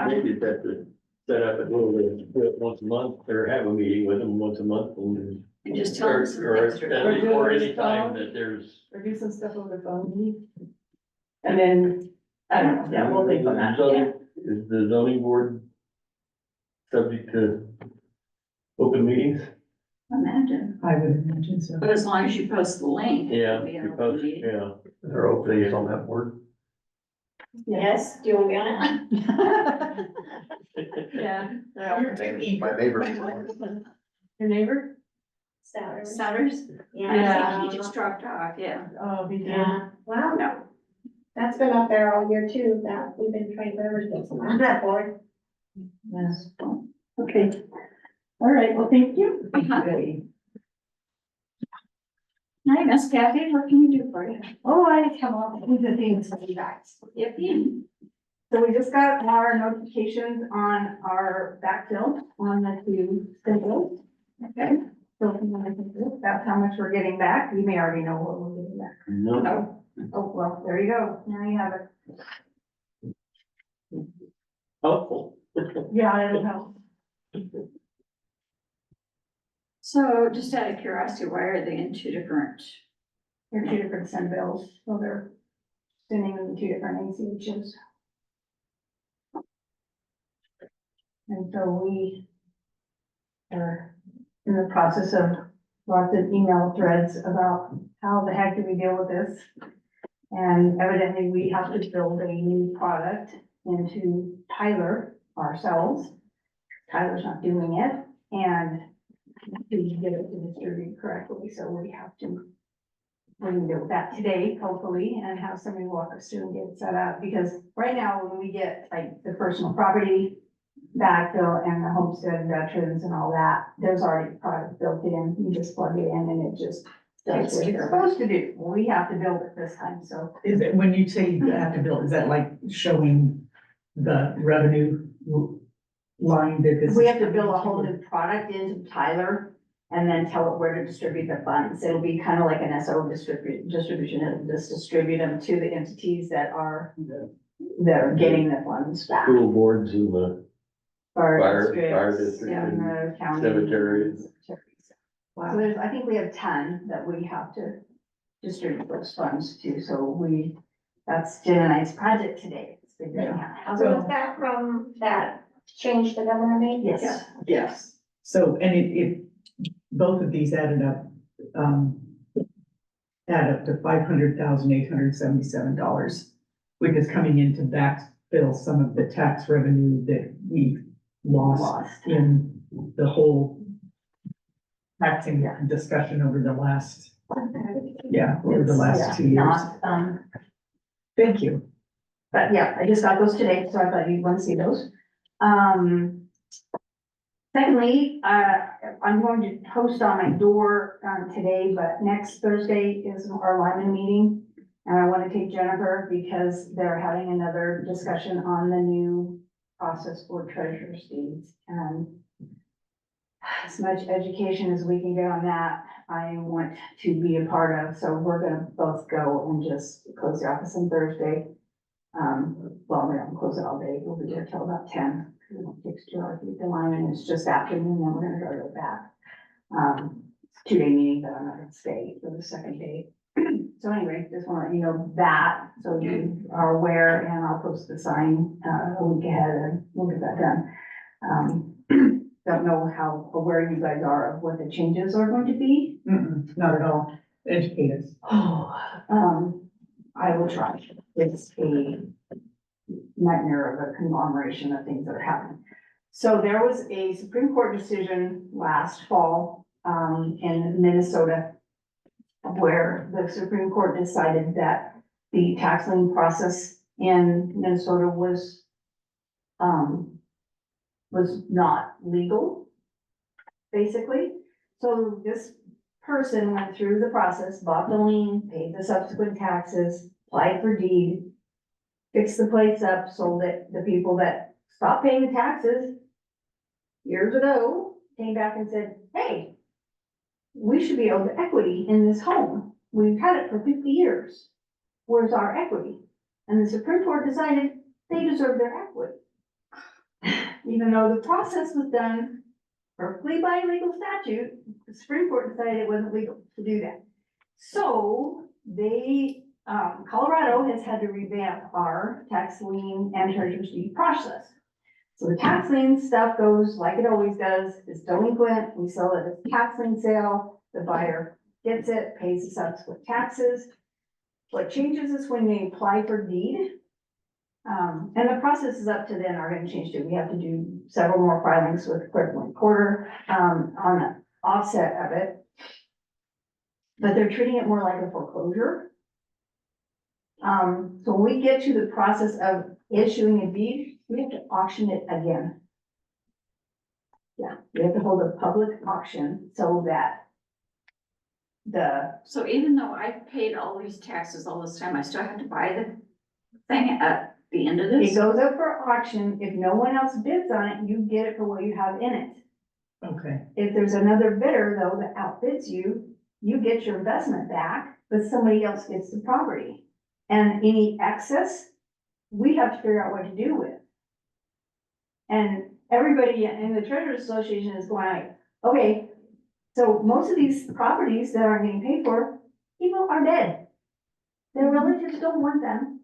Maybe that to set up a little bit once a month, or have a meeting with them once a month and. And just tell them some Or, things to or any time that there's. Or do some stuff over the phone. And then, I don't know, yeah, we'll think on that. Is the zoning board subject to open meetings? Imagine, I would imagine so. but as long as you post the link. Yeah, it'll be an you open post, meeting. yeah, there are openings on that board. Yes, do you want to be on it? Yeah. My neighbor. Your neighbor? Saturday. Sutters? Yeah. I think he just dropped off, yeah. Oh, be good. Yeah, wow, No. that's been up there all year too, that we've been trying to get some on that board. Yes. Okay. All right, well, thank you. Hi, Miss Kathy, what can we do for you? Oh, I come up with the things for you guys. Yippee. So we just got our notifications on our backfill on the two singles. Okay. So that's how much we're getting back. You may already know what we're getting back. No. Oh, well, there you go. Now you have it. Helpful. Yeah, it'll help. So just out of curiosity, why are they in two different? They're two different send bills, so they're sending them two different ACHs. And so we are in the process of lots of email threads about how the heck do we deal with this? And evidently we have to build a new product into Tyler ourselves. Tyler's not doing it and to get it to distribute correctly, so we have to. We can do that today, hopefully, and have somebody walk us through and get it set up, because right now when we get like the personal property backfill and the homestead veterans and all that, there's already product built in, you just plug it in and it just does what it's supposed to do. Well, we have to build it this time, so. Is it, when you say you have to build, is that like showing the revenue line that this? We have to build a whole new product into Tyler and then tell it where to distribute the funds. It'll be kind of like an SO distribution. It'll just distribute them to the entities that are getting the funds back. School boards and the fire districts district and the county. cemeteries. So there's, I think we have 10 that we have to distribute those funds to, so that's Jen and I's project today. It's figuring out how So to. was that from that change the governor made? Yes. Yes. So, and it, both of these add up to $500,877, which is coming in to backfill some of the tax revenue that we lost in the whole taxing discussion over the last, over the last 2 years. Not, Thank you. but yeah, I just got those today, so I thought you'd want to see those. Secondly, I'm going to post on my door, today, but next Thursday is our Lyman meeting. And I want to take Jennifer because they're having another discussion on the new, process for treasurer's deeds, and as much education as we can get on that, I want to be a part of, so we're gonna both go and just close the office on Thursday. Well, we don't close it all day, we'll be there till about 10. It takes 2 hours to get the line, and it's just afternoon, then we're gonna go right back. It's a 2-day meeting, but I'm not gonna stay for the second day. So anyway, just wanna let you know that, so you are aware, and I'll post the sign, a week ahead, and we'll get that done. Don't know how aware you guys are of what the changes are going to be. Not at all. Educate us. I will try. It's a nightmare of a conglomeration of things that are happening. So there was a Supreme Court decision last fall, in Minnesota, where the Supreme Court decided that the tax lien process in Minnesota was not legal, basically. So this person went through the process, bought the lien, paid the subsequent taxes, applied for deed, fixed the place up so that the people that stopped paying the taxes years ago came back and said, hey, we should be owed equity in this home. We've had it for 50 years. Where's our equity? And the Supreme Court decided they deserve their equity. Even though the process was done perfectly by legal statute, the Supreme Court decided it wasn't legal to do that. So they, Colorado has had to revamp our tax lien and treasurer's deed process. So the tax lien stuff goes like it always does. It's delinquent. We sell it as a tax lien sale. The buyer gets it, pays the subsequent taxes. What changes is when they apply for deed. And the process is up to then are going to change too. We have to do several more filings with clerk and recorder, on the offset of it. But they're treating it more like a foreclosure. So when we get to the process of issuing a deed, we have to auction it again. Yeah, we have to hold a public auction so that So even though I paid all these taxes all this time, I still have to buy the thing at the end of it this? goes up for auction. If no one else bids on it, you get it for what you have in it. Okay. If there's another bidder though that outbids you, you get your investment back, but somebody else gets the property. And any excess, we have to figure out what to do with. And everybody in the Treasurers Association is going like, okay, so most of these properties that aren't getting paid for, people are dead. Their relatives don't want them.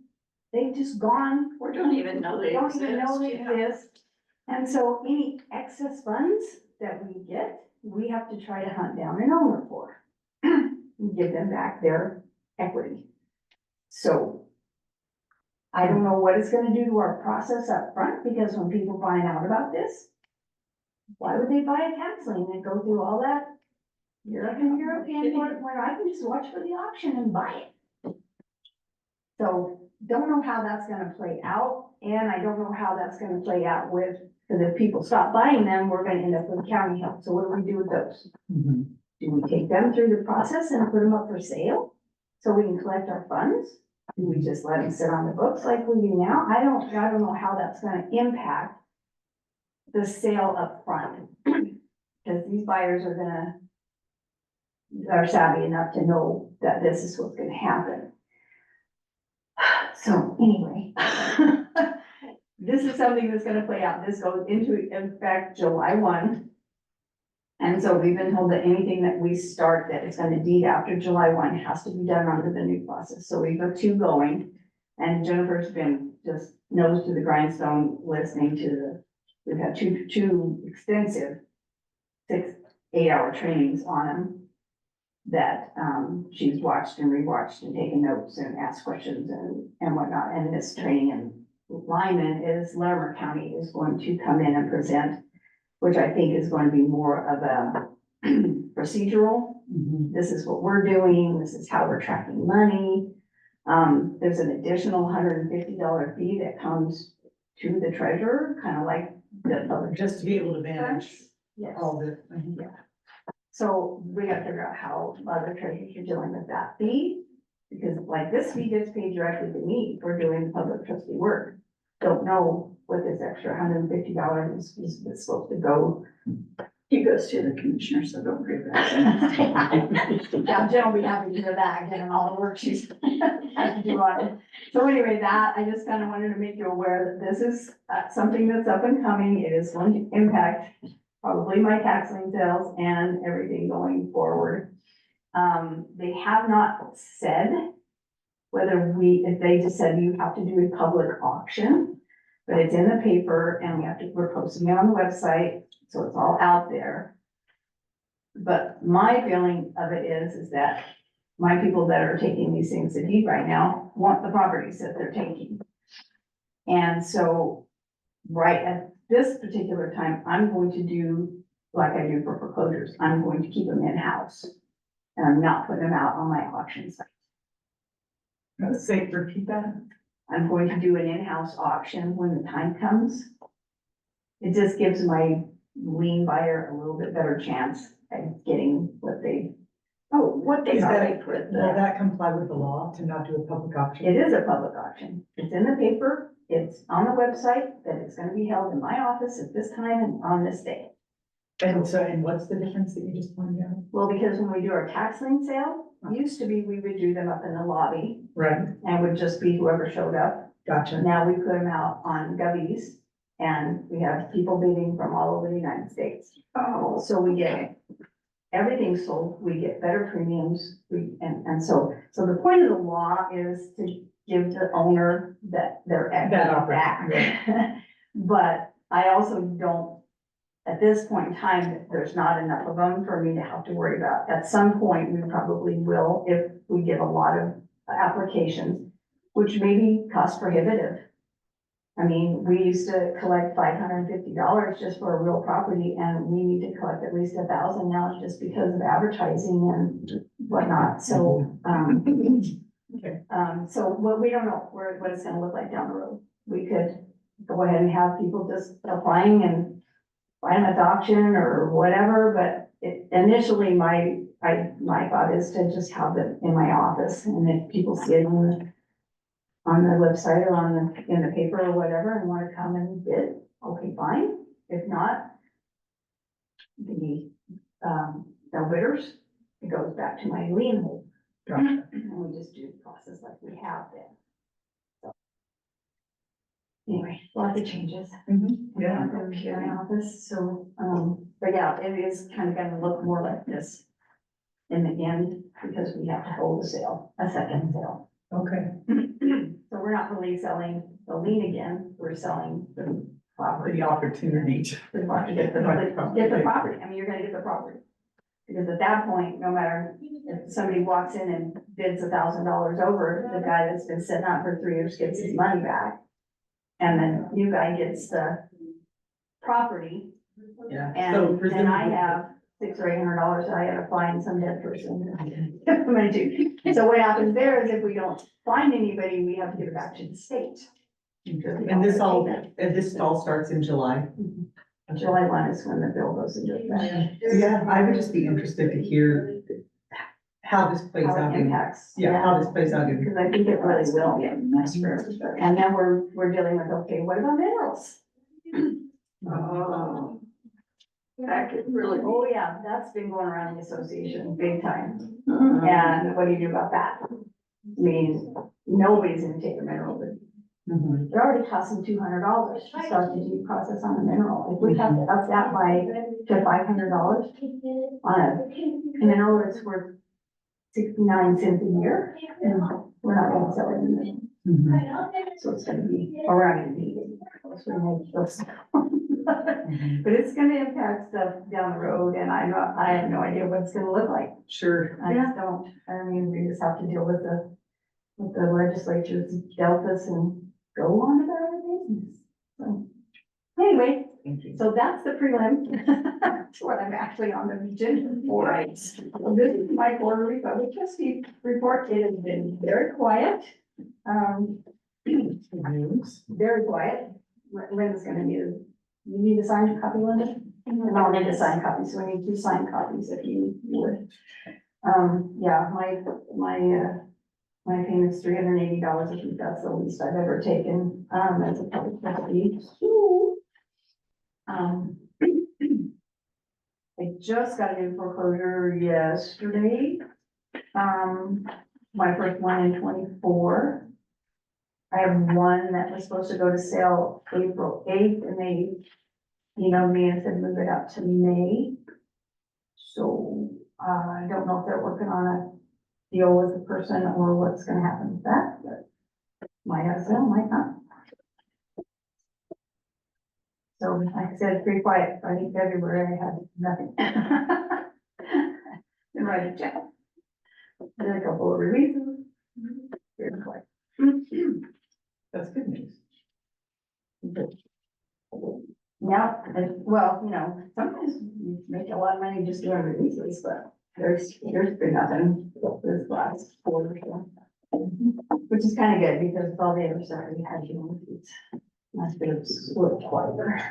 They've just gone. Or don't even know they Don't even know they exist. Yeah. exist. And so any excess funds that we get, we have to try to hunt down an owner for. And give them back their equity. So I don't know what it's gonna do to our process up front, because when people find out about this, why would they buy a tax lien and go through all that European when I can just watch for the auction and buy it? So don't know how that's gonna play out, and I don't know how that's gonna play out with, because if people stop buying them, we're gonna end up with county help. So what do we do with those? Do we take them through the process and put them up for sale so we can collect our funds? Do we just let them sit on the books like we do now? I don't know how that's gonna impact the sale up front. Because these buyers are savvy enough to know that this is what's gonna happen. So anyway, this is something that's gonna play out. This goes into effect July 1. And so we've been told that anything that we start that is gonna deed after July 1 has to be done under the new process. So we've got 2 going, and Jennifer's been just nose to the grindstone listening to we've had two extensive 6-8 hour trainings on them that, she's watched and rewatched and taken notes and asked questions and whatnot. And this training in Lyman is Larimer County is going to come in and present, which I think is going to be more of a procedural. This is what we're doing. This is how we're tracking money. There's an additional $150 fee that comes to the treasurer, kind of like the public. Just to be able to manage Yes. all the. Yeah. So we gotta figure out how other treasurers are dealing with that fee, because like this fee gets paid directly to me for doing the public trustee work. Don't know what this extra $150 is supposed to go. He goes to the commissioner, so don't worry about it. Yeah, Jen will be happy to hear that, given all the work she's had to do on it. So anyway, that, I just kind of wanted to make you aware that this is something that's up and coming. It is going to impact probably my tax lien sales and everything going forward. They have not said whether if they just said you have to do a public auction, but it's in the paper and we're posting it on the website, so it's all out there. But my feeling of it is that my people that are taking these things to deed right now want the properties that they're taking. And so, right at this particular time, I'm going to do like I do for foreclosures. I'm going to keep them in-house. And I'm not putting them out on my auction site. Say, repeat that. I'm going to do an in-house auction when the time comes. It just gives my lien buyer a little bit better chance at getting what they Is already that, put. will that comply with the law to not do a public auction? It is a public auction. It's in the paper. It's on the website that it's gonna be held in my office at this time and on this day. And so, and what's the difference that you just pointed out? Well, because when we do our tax lien sale, used to be we would do them up in the lobby Right, and would just be whoever showed up. gotcha. Now we put them out on Govies and we have people bidding from all over the United States. Oh, so we get everything sold, we get better premiums, and so the point of the law is to give the owner their That equity opportunity, back. But I also don't, at this point in time, there's not enough of them for me to have to worry about. At some point, we probably will, if we get a lot of applications, which may be cost prohibitive. I mean, we used to collect $550 just for a real property, and we need to collect at least 1,000 now just because of advertising and whatnot, so, Okay. so what we don't know what it's gonna look like down the road. We could go ahead and have people just applying and buy them at the auction or whatever, but initially, my thought is to just have it in my office, and if people see it on the website or in the paper or whatever and want to come and bid, okay, fine. If not, no bidders, it goes back to my lien holder. Gotcha. And we just do the process like we have been. So, anyway, lots of changes. Yeah. In my office, so, but yeah, it is kind of gonna look more like this in the end, because we have to hold a second sale. Okay. So we're not really selling the lien again, we're selling the property. The opportunity to. Get the property, I mean, you're gonna get the property. Because at that point, no matter if somebody walks in and bids $1,000 over, the guy that's been sitting out for 3 years gets his money back. And then new guy gets the property, Yeah. So and then I presumably- have $600 or $800 that I gotta find some dead person. So what happens there is if we don't find anybody, we have to give it back to the state. And this all starts in July? July 1 is when the bill goes into effect. Yeah, I would just be interested to hear how this plays How out it in, impacts. how this plays out in. Because I think it really will be a mess for everybody. And then we're dealing with, okay, what about minerals? Oh. That could really, Oh, yeah, that's been going around the association big time. Mhm. And what do you do about that? I mean, nobody's gonna take a mineral, but Mhm. they're already costing $200 to start the due process on a mineral. If we have to up that to $500 on a mineral that's worth 69 cents a year, then we're not gonna sell it. Mhm. So it's gonna be, or we're not gonna be. So we make those. Mhm. But it's gonna impact stuff down the road, and I have no idea what it's gonna look like. Sure. I just don't, I mean, we just have to deal with the legislature's dealt us and go on about our business. So, anyway, Thank you. so that's the prelim. That's what I'm actually on the agenda for. Right. So this is my quarterly public trustee report. It has been very quiet. News. Very quiet. Linda's gonna you need to sign a copy, Linda? And I'll need to sign copies, so we need 2 signed copies if you would. Yeah, my My payment's $380 a week, that's the least I've ever taken, as a public employee. Um, I just got a new foreclosure yesterday. My first one in 24. I have one that was supposed to go to sale April 8th, and they emailed me and said move it out to May. So, I don't know if they're working on a deal with the person or what's gonna happen with that, but might have a sale, might not. So, like I said, it's pretty quiet, Friday, February, I had nothing. Been writing down. Did a couple of releases. Very quiet. That's good news. Yeah, well, sometimes you make a lot of money just doing releases, but there's been nothing this last quarter, so. Which is kind of good because with all the other stuff we had, it's nice to have split quieter.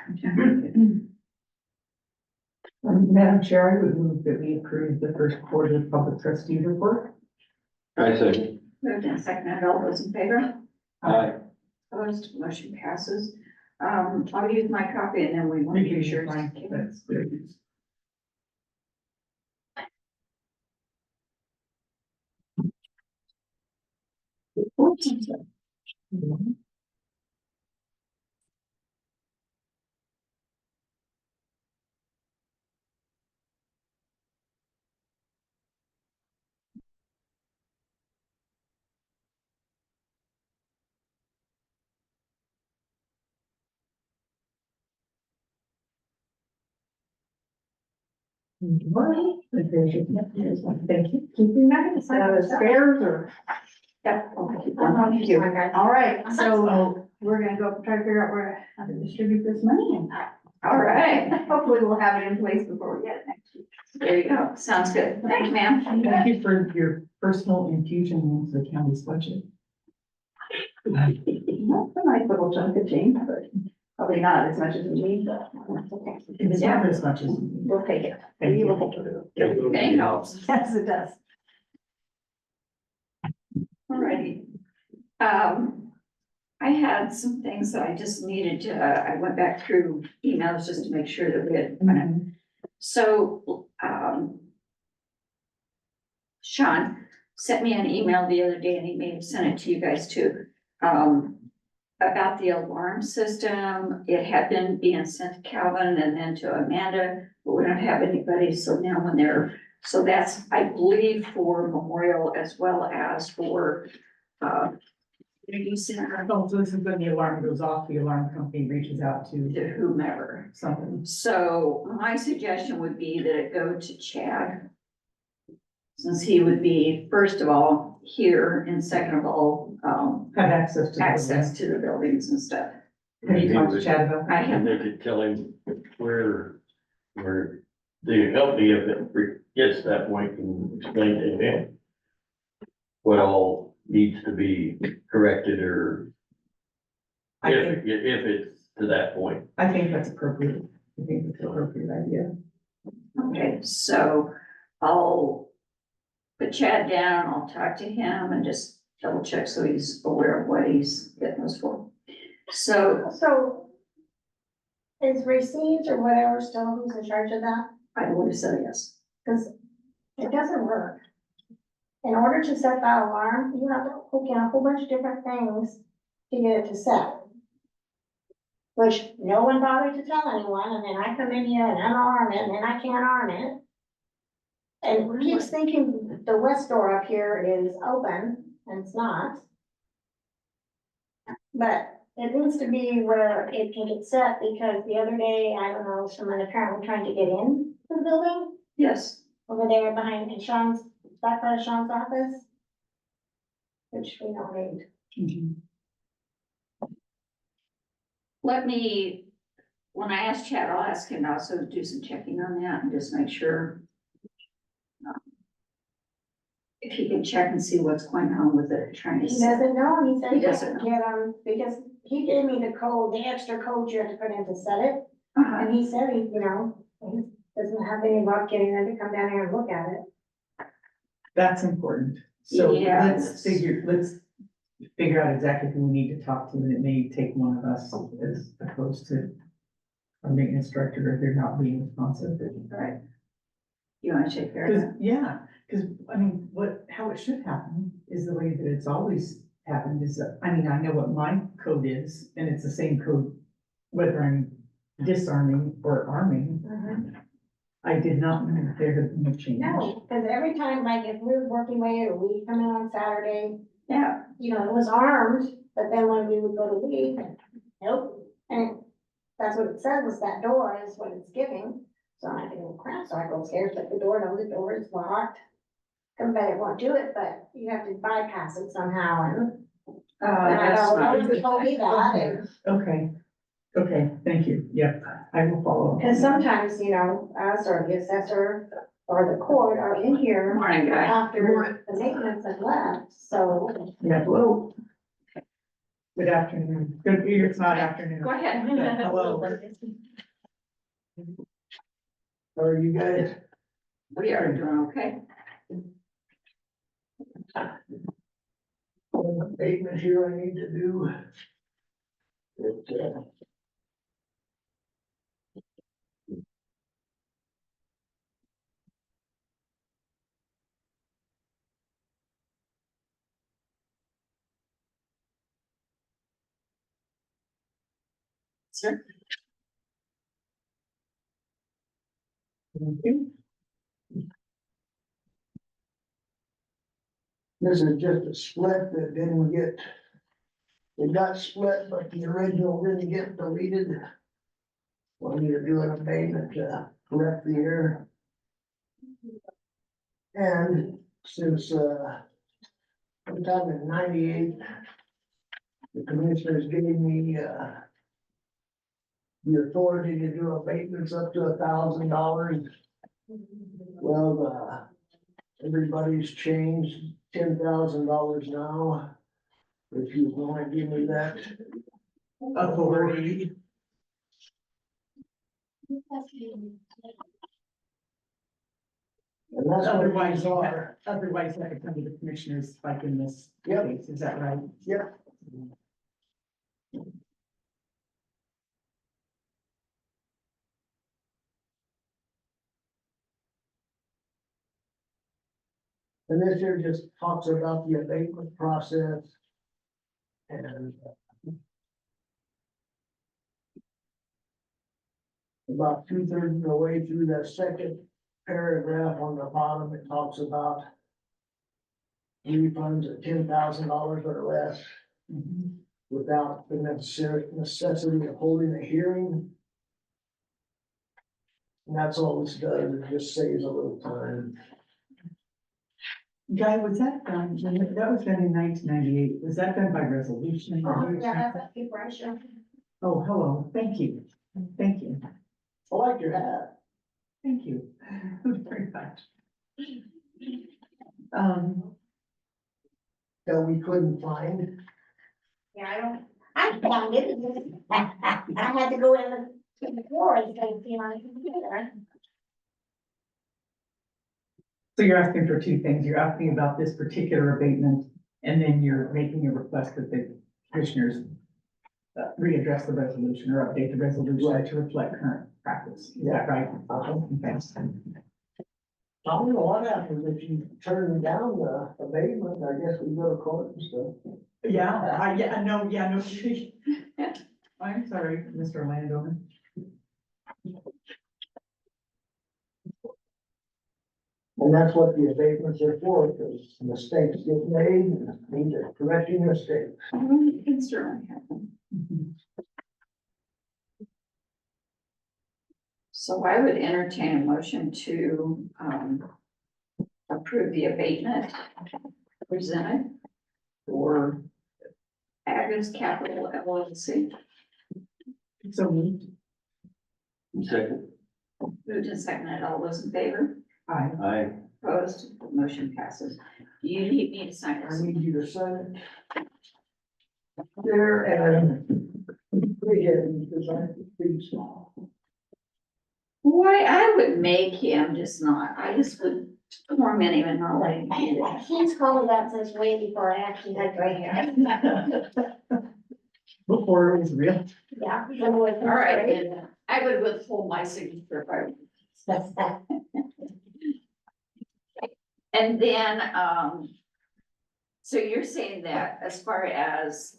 Madam Chair, I would move that we approve the first quarter public trustee report. I say, Moved and seconded, all those in favor? aye. Opposed, motion passes. I'll use my copy and then we want to Thank be you, sure. fine. That's good. Well, thank you. Keeping that, spares or? Yep. Thank you. All right, so we're gonna go try to figure out where, how to distribute this money and All right, hopefully we'll have it in place before we get it next week. there you go. Sounds good. Thank you, ma'am. Thank you for your personal infusion into the county's budget. That's a nice little chunk of change, but probably not as much as we need, but that's okay. It's not as much as. We'll take it. Thank We you. will take it. Any helps. Yes, it does. Alrighty. I had some things that I just needed to, I went back through emails just to make sure that we had. So, Sean sent me an email the other day and he may have sent it to you guys too. About the alarm system. It had been being sent to Calvin and then to Amanda, but we don't have anybody. So now when so that's, I believe, for Memorial as well as for, community center, Oh, so this is when the alarm goes off, the alarm company reaches out to to whomever. something. So my suggestion would be that it go to Chad. Since he would be, first of all, here, and second of all, Have access to. the access to the buildings and stuff. building. Have you talked to Chad about I that? have, And they could tell him where the company, if it gets to that point, can explain to him what all needs to be corrected or I if think, it's to that point. I think that's appropriate. I think it's an appropriate idea. okay, so I'll put Chad down, I'll talk to him and just double check so he's aware of what he's getting us for. So So is receipts or whatever still who's in charge of that? I would have said yes. Because it doesn't work. In order to set that alarm, you have to hook in a whole bunch of different things to get it to set. Which no one bothered to tell anyone, and then I come in here and unarm it, and then I can't arm it. And it keeps thinking the west door up here is open, and it's not. But it needs to be where it can get set, because the other day, I don't know, someone apparently trying to get in to the building Yes, over there behind Sean's, back by Sean's office. Which we don't need. let me, when I ask Chad, I'll ask him to also do some checking on that and just make sure. If he can check and see what's going on with it, trying to. He doesn't know, he said He he doesn't doesn't get them, because he gave me the code, the extra code you have to put in to set it. Uh-huh. And he said he, he doesn't have any luck getting them to come down here and look at it. That's important. So Yeah. let's figure out exactly who we need to talk to, and it may take one of us as opposed to a maintenance director if they're not being responsive. Right. You wanna take care of Cause, that? yeah, cause I mean, how it should happen is the way that it's always happened is that, I mean, I know what my code is, and it's the same code, whether I'm disarming or arming. I did not know that there had been a change. No, because every time, like, if we were working late or we come in on Saturday, Yeah, you know, it was armed, but then when we would go to leave, nope. And that's what it says, is that door is what it's giving. So I think, well, crap, so I go upstairs, but the door, no, the door is locked. Everybody won't do it, but you have to bypass it somehow, and I that's know, not. nobody told me that, and. Okay, thank you, yep, I will follow up. Because sometimes, you know, us or the assessor or the court are in here Morning, guy. after the maintenance has left, so. Yeah, hello. Good afternoon, it's not afternoon. Go ahead. Hello. How are you guys? We are doing okay. Abatement here I need to do. Sir? Thank you. This is just a split that didn't get, it got split, but the original didn't get deleted. Want me to do an abatement to correct the error. And since, sometime in 98, the commissioners gave me, the authority to do abatements up to $1,000. Well, everybody's changed, $10,000 now. If you wanna give me that authority. And that's what Otherwise, these are. otherwise that could come to the commissioners like in this Yep. case, is that right? Yep. And this here just talks about the abatement process. And about 2/3 of the way through that second paragraph on the bottom, it talks about refunds of $10,000 or less without the necessity of holding a hearing. And that's all this does, it just saves a little time. Guy, was that done, that was done in 1998, was that done by resolution? Yeah, that's a paper I showed. Oh, hello, thank you, thank you, I like your hat. thank you very much. That we couldn't find. Yeah, I found it. I had to go in the floor and see on the computer. So you're asking for two things, you're asking about this particular abatement, and then you're making a request that the commissioners readdress the resolution or update the resolution to reflect current practice, is that right? Okay. I don't know what happens if you turn down the abatement, I guess we go to court and stuff. Yeah, no. I'm sorry, Mr. Landowner. And that's what the abatements are for, because mistakes get made, and need to correct your mistakes. It can certainly happen. So I would entertain a motion to, approve the abatement presented for Agus Capital LLC. So moved. Second, Moved and seconded, all those in favor? Aye. I, Opposed, motion passes. Do you need me to sign I this? need you to sign it. There, and pretty heavy, because I'm pretty small. Why, I would make him, just not, I just would torment him and not letting him do that. He's called me that since way before I actually had gray hair. Before it was real. Yeah. All right, then I would withhold my signature if I were. And then, so you're saying that as far as,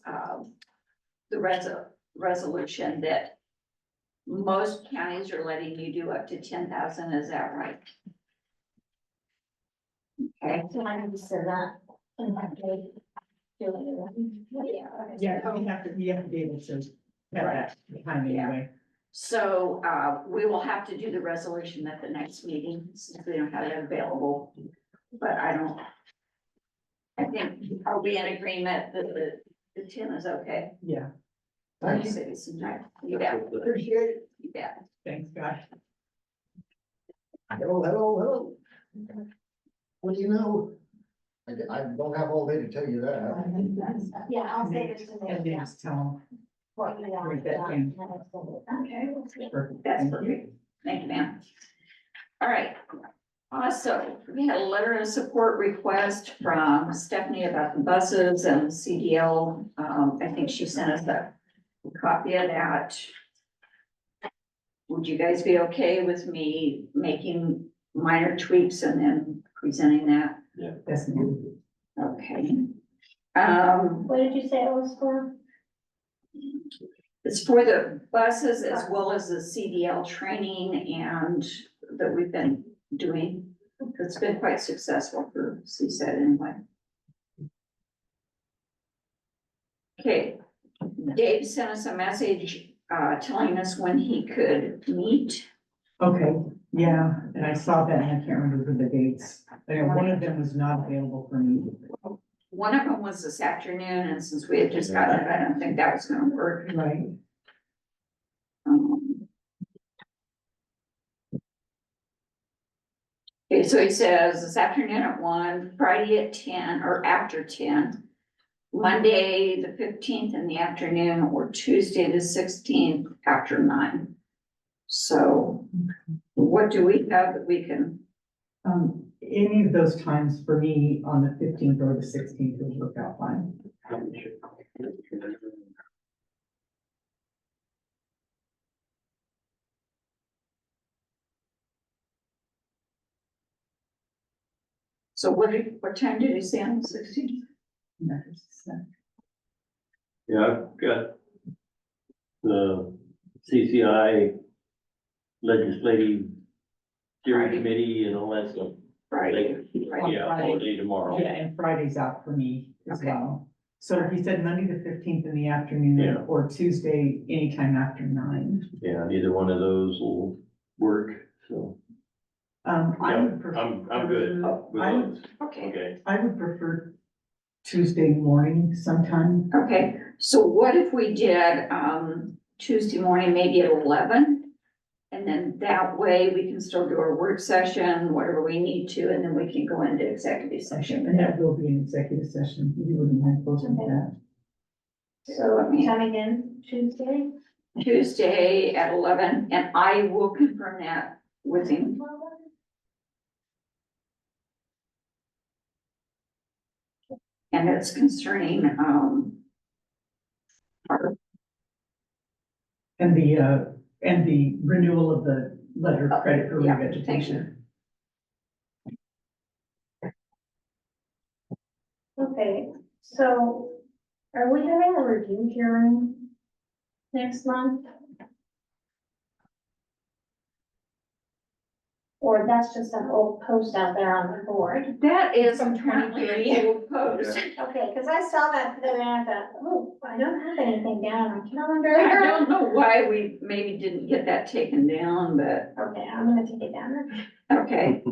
the resolution that most counties are letting you do up to 10,000, is that right? Okay. So I understood that. And that they do it. Yeah, we have to be able to have that behind me anyway. So, we will have to do the resolution at the next meeting, since we don't have it available, but I think, are we in agreement that the 10 is okay? Yeah, Thanks, citizens, right? You bet. Appreciate it. You bet. thanks, God. Hello. What do you know? I don't have all day to tell you that. Yeah, I'll say this to And them. then just tell What you want. Read that in. Okay. them. Perfect. That's Thank you. perfect. Thank you, ma'am. All right. Also, we had a letter of support request from Stephanie about the buses and CDL. I think she sent us a copy of that. Would you guys be okay with me making minor tweaks and then presenting that? That's me. Okay. What did you say it was for? It's for the buses as well as the CDL training and that we've been doing. It's been quite successful for CSET anyway. Okay, Dave sent us a message, telling us when he could meet. Okay, yeah, and I saw that and I can't remember the dates. One of them was not available for me. One of them was this afternoon, and since we had just gotten it, I don't think that was gonna work. Right. Okay, so he says this afternoon at 1, Friday at 10 or after 10, Monday, the 15th in the afternoon, or Tuesday, the 16th after 9. So what do we have that we can, Any of those times for me on the 15th or the 16th would work out fine. so what time did you say on the 16th? Yeah, I've got the CCI legislative steering Friday. committee and all that stuff. Friday. Yeah, all day tomorrow. Yeah, and Friday's out for me as Okay. well. So he said Monday the 15th in the afternoon Yeah. or Tuesday anytime after 9. Yeah, neither one of those will work, so. I Yeah, would prefer. I'm good with I would, those. Okay, Okay, I would prefer Tuesday morning sometime. okay, so what if we did, Tuesday morning, maybe at 11? And then that way we can still do our work session, whatever we need to, and then we can go into executive session. And that will be an executive session. You wouldn't mind posting that. So let me, Time again, Tuesday? Tuesday at 11, and I will confirm that with him. And it's concerning, And the renewal of the letter of credit for Yeah, thank revegetation. Okay, so are we having a review hearing next month? Or that's just an old post out there on the board? that is From apparently 23. an old post. Okay, because I saw that the other day, and I thought, oh, I don't have anything down on my calendar. I don't know why we maybe didn't get that taken down, but Okay, I'm gonna take it down then. okay.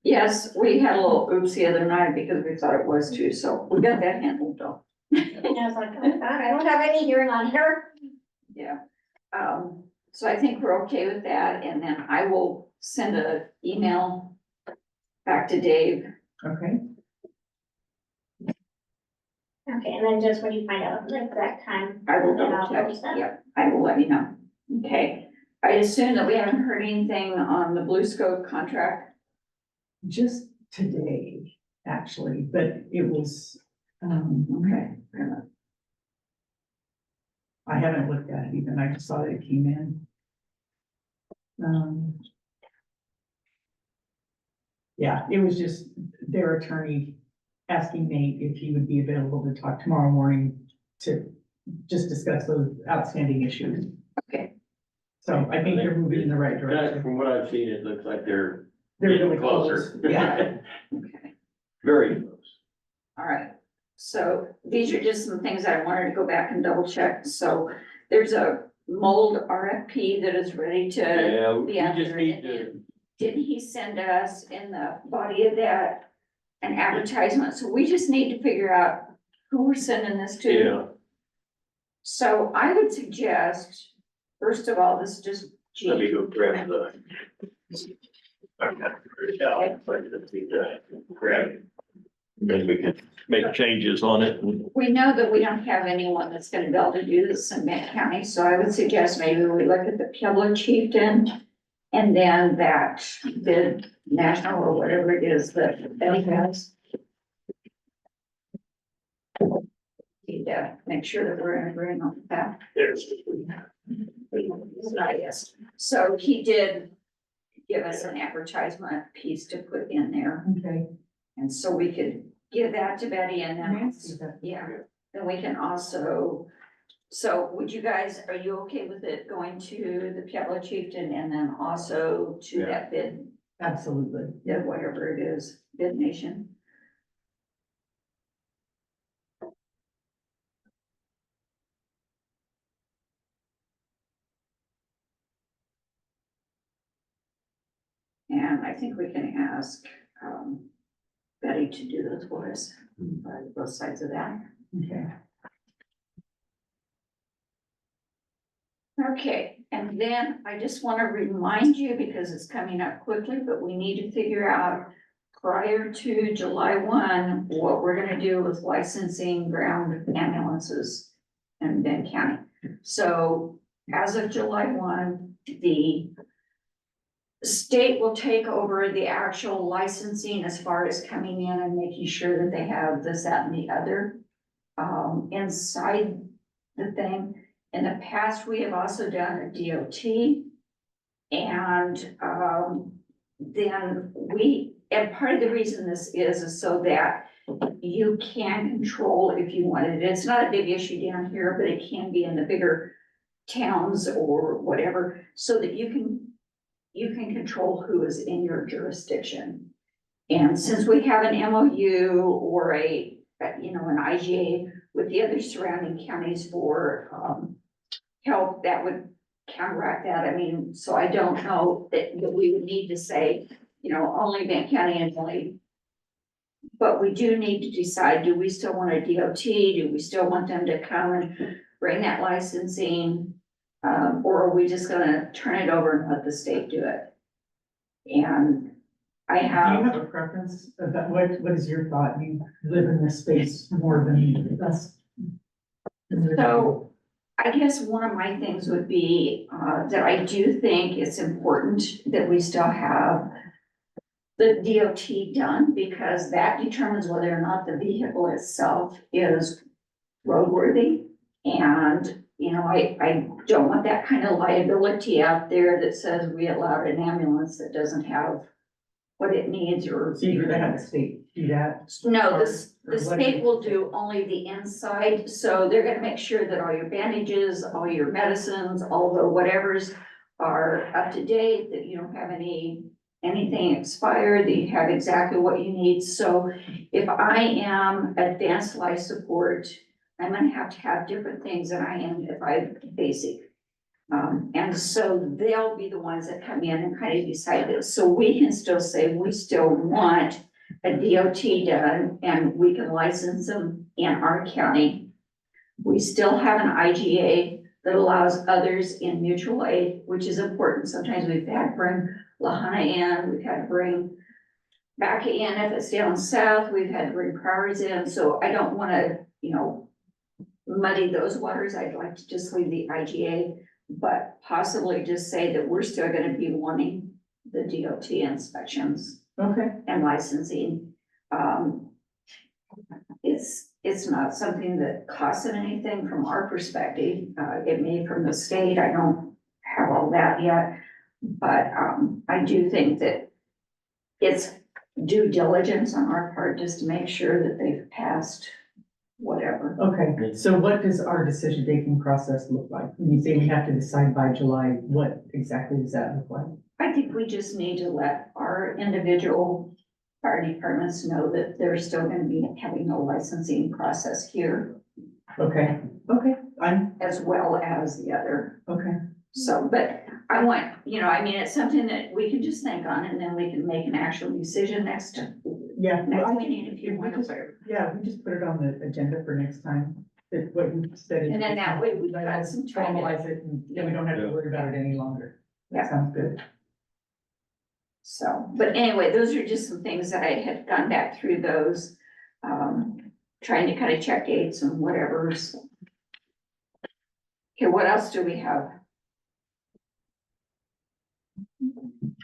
Yes, we had a little oops the other night because we thought it was too, so we got that handled though. And I was like, oh God, I don't have any hearing on here. Yeah. So I think we're okay with that, and then I will send an email back to Dave. Okay, Okay, and then just when you find out the exact time. I will then I'll double check. post that. Yep, I will let you know. Okay. I assume that we haven't heard anything on the Blue Scope contract. just today, actually, but it was, Okay. I haven't looked at it even, I just saw that it came in. Yeah, it was just their attorney asking Nate if he would be available to talk tomorrow morning to just discuss those outstanding issues. Okay. So I think they're moving in the right direction. From what I've seen, it looks like they're They're getting really closer. close, yeah. Okay. Very close. All right, so these are just some things I wanted to go back and double check. So there's a mold RFP that is ready to Yeah, be we out just there. need And to, didn't he send us in the body of that an advertisement? So we just need to figure out who we're sending this to. yeah, So I would suggest, first of all, this is just let me G. go grab the. Yeah, grab it. Then we can make changes on it. We know that we don't have anyone that's gonna be able to do this in Mint County, so I would suggest maybe we look at the Pueblo Chieftain. And then that, the national or whatever it is that he has. Need to make sure that we're in agreement with that. There's. Yes. So he did give us an advertisement piece to put in there, Okay. and so we could give that to Betty and then, Nancy, that- yeah, then we can also. So would you guys, are you okay with it going to the Pueblo Chieftain and then also to Yeah. that bid, Absolutely. whatever it is, Bid Nation? And I think we can ask, Betty to do this for us, both sides of that. Okay. Okay, and then I just want to remind you, because it's coming up quickly, but we need to figure out prior to July 1, what we're gonna do with licensing ground ambulances in Benton County. So as of July 1, the state will take over the actual licensing as far as coming in and making sure that they have this, that, and the other inside the thing. In the past, we have also done a DOT. And then and part of the reason this is so that you can control if you wanted it. It's not a big issue down here, but it can be in the bigger towns or whatever, so that you can control who is in your jurisdiction. And since we have an MOU or an IGA with the other surrounding counties for help, that would counteract that. I mean, so I don't know that we would need to say, only Benton County and only. But we do need to decide, do we still want a DOT? Do we still want them to come and bring that licensing? Or are we just gonna turn it over and let the state do it? And I Do you have, have a preference about what is your thought? You live in this space more than us. so I guess one of my things would be, that I do think it's important that we still have the DOT done, because that determines whether or not the vehicle itself is roadworthy. And, I don't want that kind of liability out there that says we allowed an ambulance that doesn't have what it needs or. So you're gonna have the state do that? No, Or the what state is- will do only the inside, so they're gonna make sure that all your bandages, all your medicines, all the whatevers are up to date, that you don't have anything expired, that you have exactly what you need. So if I am advanced life support, I'm gonna have to have different things than I am if I'm basic. And so they'll be the ones that come in and kind of decide this. So we can still say, we still want a DOT done and we can license them in our county. We still have an IGA that allows others in mutual aid, which is important. Sometimes we've had to bring Lahana in, we've had to bring Baca in if it's down south, we've had to bring Prowers in. So I don't wanna, muddy those waters. I'd like to just leave the IGA, but possibly just say that we're still gonna be wanting the DOT inspections Okay, and licensing. It's not something that costs them anything from our perspective. It may from the state, I don't have all that yet. But, I do think that it's due diligence on our part just to make sure that they've passed whatever. okay. So what does our decision-making process look like? When you say we have to decide by July, what exactly does that look like? I think we just need to let our individual fire departments know that they're still gonna be having a licensing process here Okay, as well as the other. okay. So, but I want, I mean, it's something that we can just think on and then we can make an actual decision next Yeah. well, I meeting if you if we want just- to. Yeah, we just put it on the agenda for next time, that what you said. is- And then that way we've got some time to- Formalize it, and then we don't have to worry about it any longer. That Yeah. sounds good. So, but anyway, those are just some things that I had gone back through those, trying to kind of check dates and whatever. So. Okay, what else do we have?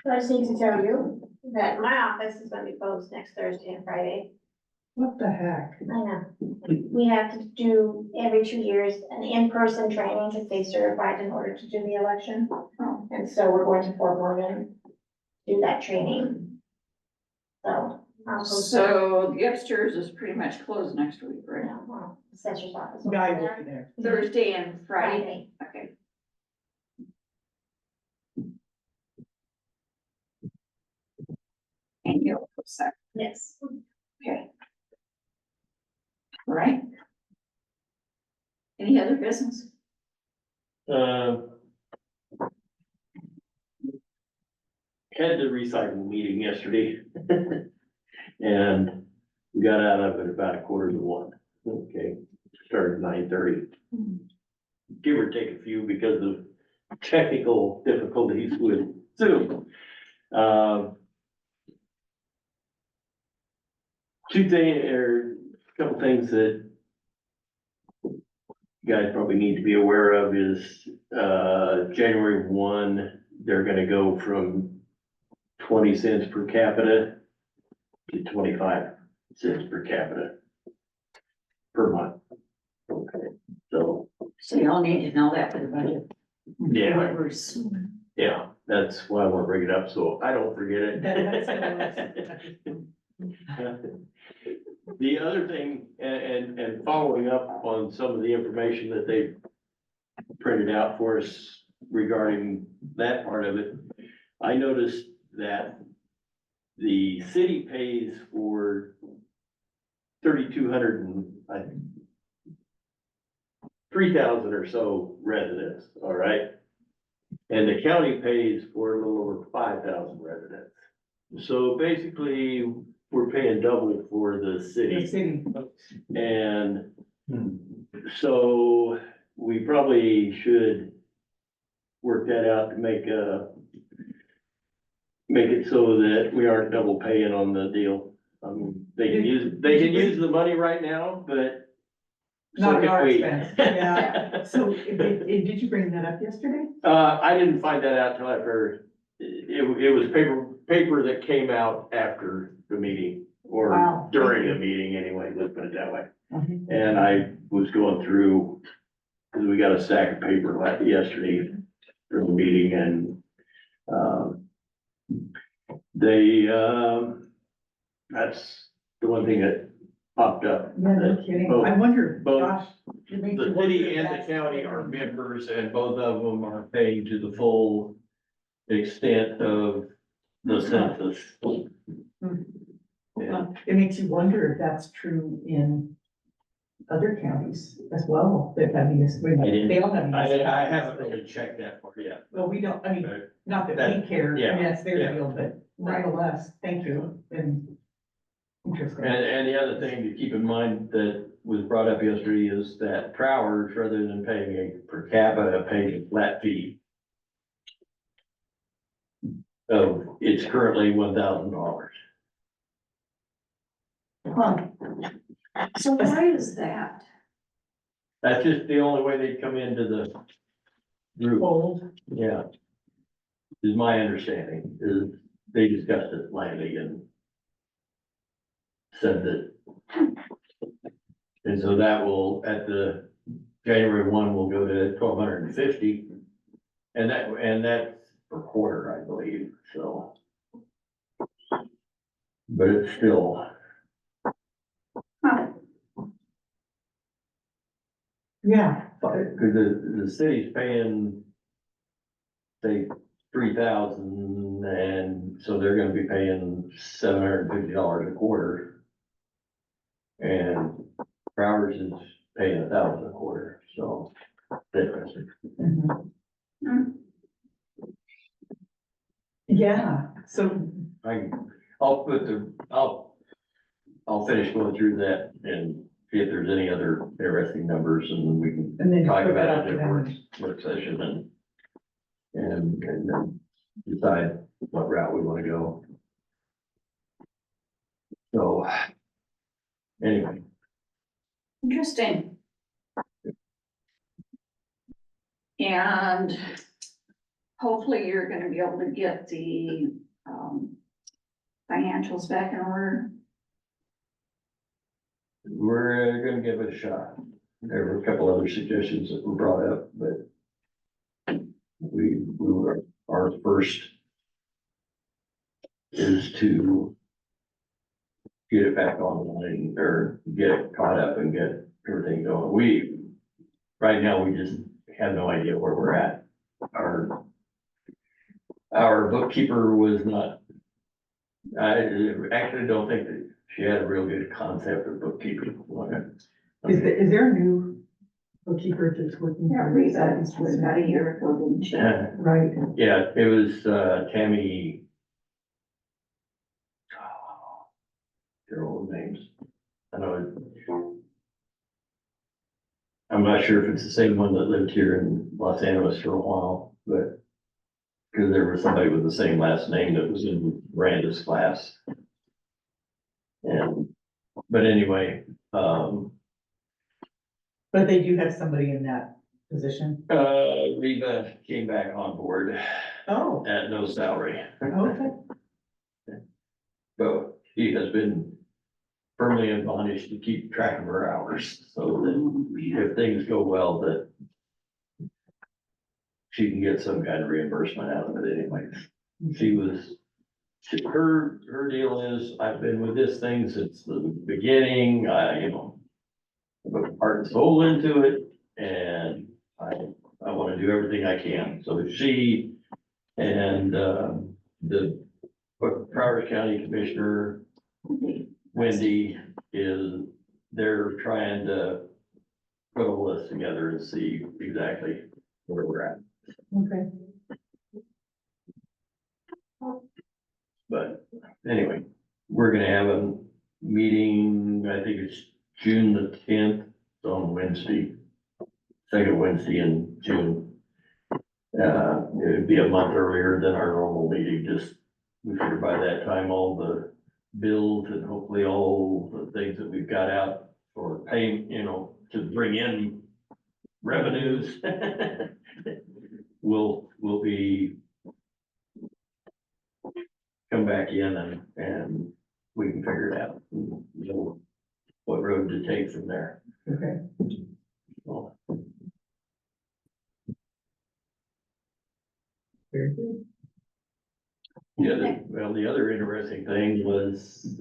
I just need to tell you that my office is gonna be closed next Thursday and Friday. What the heck? I know. We have to do every 2 years an in-person training to stay certified in order to do the election. And so we're going to Fort Morgan, do that training. So. I'll post it. So the upstairs is pretty much closed next week, right? Yeah, well, Assessor's office. Guy will be there. Thursday and Friday, okay. And you'll post that, Yes. okay. All right. Any other business? Had the recycling meeting yesterday. And we got out of it about 1:45. Okay, started 9:30. Give or take a few because of technical difficulties with Zoom. A couple things that you guys probably need to be aware of is, January 1, they're gonna go from 20 cents per capita to 25 cents per capita per month. Okay, so, So y'all need to know that for the budget. yeah, Whatever's- yeah, that's why I want to bring it up, so I don't forget That's it. The other thing, and following up on some of the information that they printed out for us regarding that part of it, I noticed that the city pays for 3,200 and 3,000 or so residents, all right? And the county pays for a little over 5,000 residents. So basically, we're paying double for the The city. city. And so we probably should work that out to make it so that we aren't double paying on the deal. They can use the money right now, but. so Not at can our we. expense, yeah. So, did you bring that up yesterday? I didn't find that out till after, it was paper that came out after the meeting, or Wow. during the meeting anyway, let's put it that way. Mhm. And I was going through, because we got a stack of paper yesterday for the meeting, and, that's the one thing that popped up. Yeah, no that kidding. both- I wonder, both gosh. it makes you The wonder city if and that's- the county are members, and both of them are paying to the full extent of the census. Yeah. It makes you wonder if that's true in other counties as well, that have these, they all have these. I haven't really checked that part yet. Well, we don't, I mean, But not that That- we care, yeah, that's their yeah. deal, but nonetheless, thank you, and interesting. And the other thing to keep in mind that was brought up yesterday is that Prowers, rather than paying a per capita, pays a flat fee. So it's currently $1,000. Huh. So why is that? That's just the only way they come into the group. Old, Yeah. Is my understanding, is they discussed it lightly and said that. And so that will, at the January 1, will go to 1,250. And that's per quarter, I believe, so. But it's still, Yeah, because the city's paying, say, 3,000, and so they're gonna be paying $750 a quarter. And Browers is paying 1,000 a quarter, so. Interesting. mhm. Yeah, so, I'll finish going through that and see if there's any other interesting numbers, and we can and then talk put that about up it to in work, them. work session and then decide what route we wanna go. So, anyway, Interesting. And hopefully you're gonna be able to get the, financials back in order. we're gonna give it a shot. There were a couple other suggestions that were brought up, but we were, our first is to get it back online or get it caught up and get everything going. Right now, we just have no idea where we're at. Our bookkeeper was not, I actually don't think that she had a real good concept of bookkeeping. Is there a new bookkeeper that's working? Yeah, for Rita us? was about a year ago, didn't she? Right, Yeah, it was, Tammy. Their old names. I know. I'm not sure if it's the same one that lived here in Los Angeles for a while, but. Cause there was somebody with the same last name that was in Miranda's class. But anyway, but they do have somebody in that position? Reva came back on board Oh, at no salary. okay, But she has been firmly admonished to keep track of her hours, so that if things go well, that she can get some kind of reimbursement out of it anyways. Her deal is, I've been with this thing since the beginning, I put heart and soul into it, and I wanna do everything I can. So she and, the Broward County Commissioner, Wendy, they're trying to put a list together and see exactly where we're at. okay. But anyway, we're gonna have a meeting, I think it's June the 10th, on Wednesday, second Wednesday in June. It'd be a month earlier than our normal meeting, just, we figure by that time, all the bills and hopefully all the things that we've got out for paying, to bring in revenues will be come back in and we can figure it out, know what road to take from there. Okay. So, Very good. the other interesting thing was,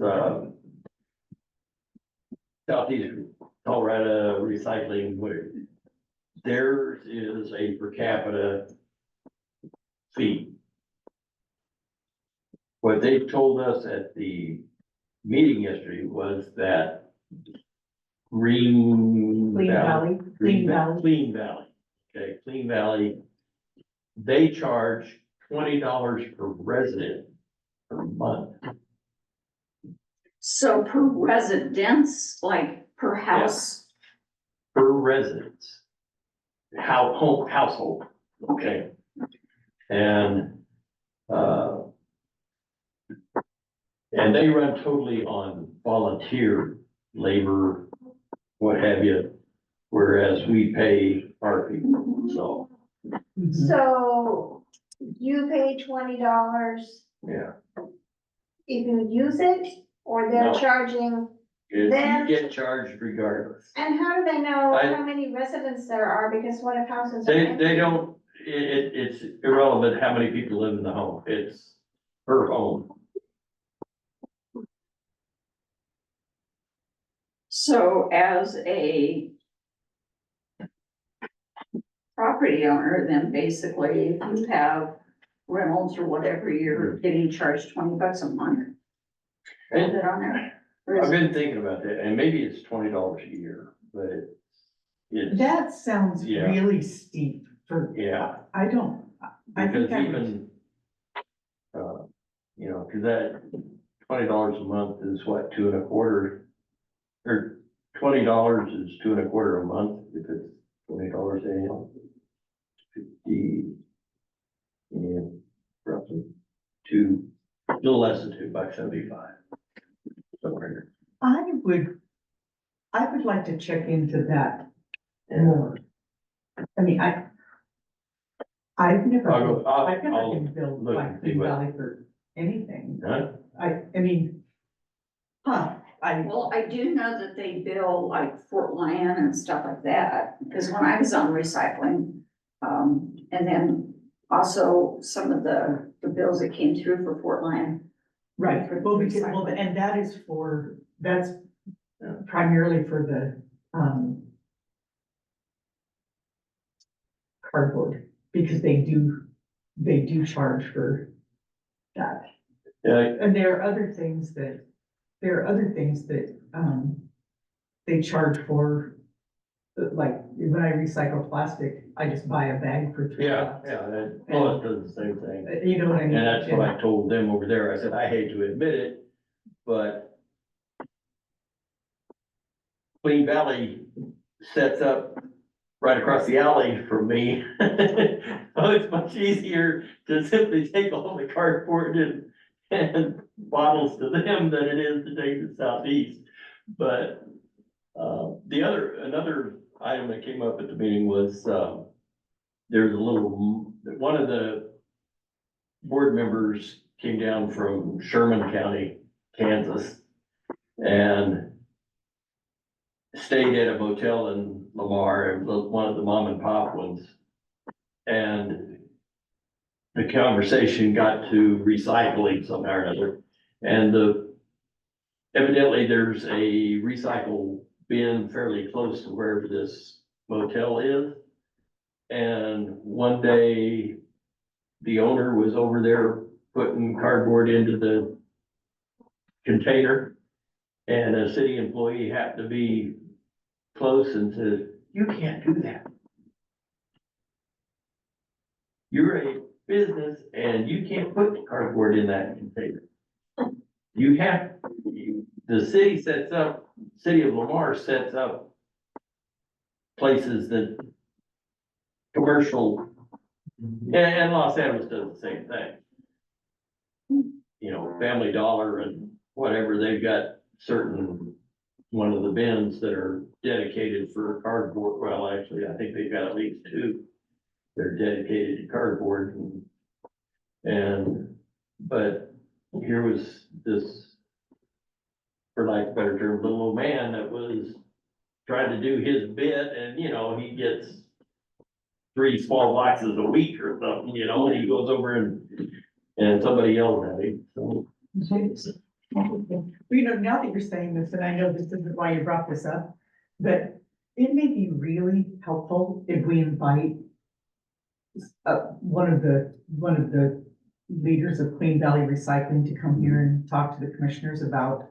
Southeast Colorado Recycling, where theirs is a per capita fee. What they told us at the meeting yesterday was that Clean Valley, okay, Clean Valley, they charge $20 per resident per month. So per residence, like per house? Per residence. Household, okay? And they run totally on volunteer labor, what have you, whereas we pay our people, so. Mhm. So you pay $20 Yeah. if you use it, or they're No. You charging? Then- get charged regardless. And how do they know I- how many residents there are? Because what if houses are They empty? don't, it's irrelevant how many people live in the home, it's per home. So as a property owner, then basically if you have rentals or whatever, you're getting charged $20 a month. Is it on there? Or is I've it- been thinking about that, and maybe it's $20 a year, but it's, That sounds Yeah. really steep for, yeah, I don't, I because think I would, even, you know, cause that $20 a month is what, 2.25, or $20 is 2.25 a month, if it's $20 annual. 50, yeah, roughly, a little less than $2.75. Somewhere I would like to check into that more. I mean, I've never, I've never I'll been billed look by and see Green what- Valley for anything. Huh? I mean, Well, I do know that they bill like Fort Lyon and stuff like that, because when I was on recycling, and then also some of the bills that came through for Fort Lyon. right, For well, because, well, recycling. and that is that's primarily for the, cardboard, because they do charge for that. Yeah, And there are other things that, they charge for, like, when I recycle plastic, I just buy a bag for $3. well, it does the same thing. You know what I mean? And that's what I told them over there. I said, I hate to admit it, but Queen Valley sets up right across the alley from me. So it's much easier to simply take all the cardboard and bottles to them than it is to take to Southeast. But, another item that came up at the meeting was, there's one of the board members came down from Sherman County, Kansas, and stayed at a motel in Lamar, one of the mom and pop ones. And the conversation got to recycling somehow or another. And evidently there's a recycle bin fairly close to wherever this motel is. And one day, the owner was over there putting cardboard into the container. And a city employee happened to be close and said, "You can't do that. You're a business and you can't put cardboard in that container. You have, the city of Lamar sets up places that commercial, and Los Angeles does the same thing. You know, Family Dollar and whatever, they've got one of the bins that are dedicated for cardboard. Well, actually, I think they've got at least two. They're dedicated to cardboard but here was this, for lack of a better term, little old man that was trying to do his bit, and, you know, he gets 3 small boxes a week or something, you know, and he goes over and somebody yells at him, so. Well, you know, now that you're saying this, and I know this isn't why you brought this up, but it may be really helpful if we invite one of the leaders of Queen Valley Recycling to come here and talk to the commissioners about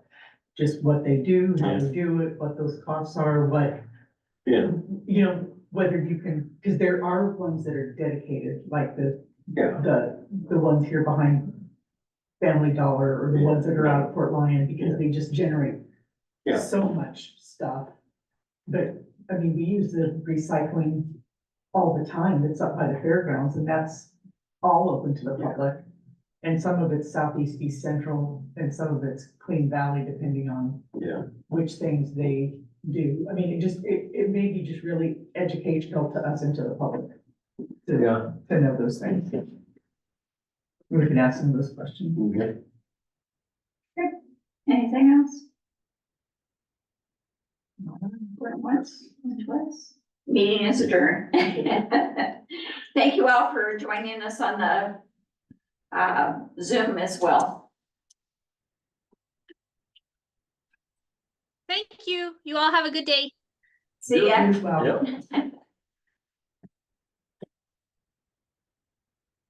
just what they do, how they do it, what those costs are, Yeah. you know, whether you can, because there are ones that are dedicated, like the ones here behind Family Dollar, or the ones that are out at Fort Lyon, because they just generate Yeah. so much stuff. But, I mean, we use the recycling all the time, it's up by the fairgrounds, and that's all open to the public. And some of it's Southeast, East Central, and some of it's Queen Valley, depending on which things they do. I mean, it may be just really educational to us and to the public to know those things. We can ask them those questions. Okay. Anything else? Went once, went twice. Meeting is adjourned. Thank you all for joining us on the Zoom as well. Thank you. You all have a good day. See ya. Well, Yep.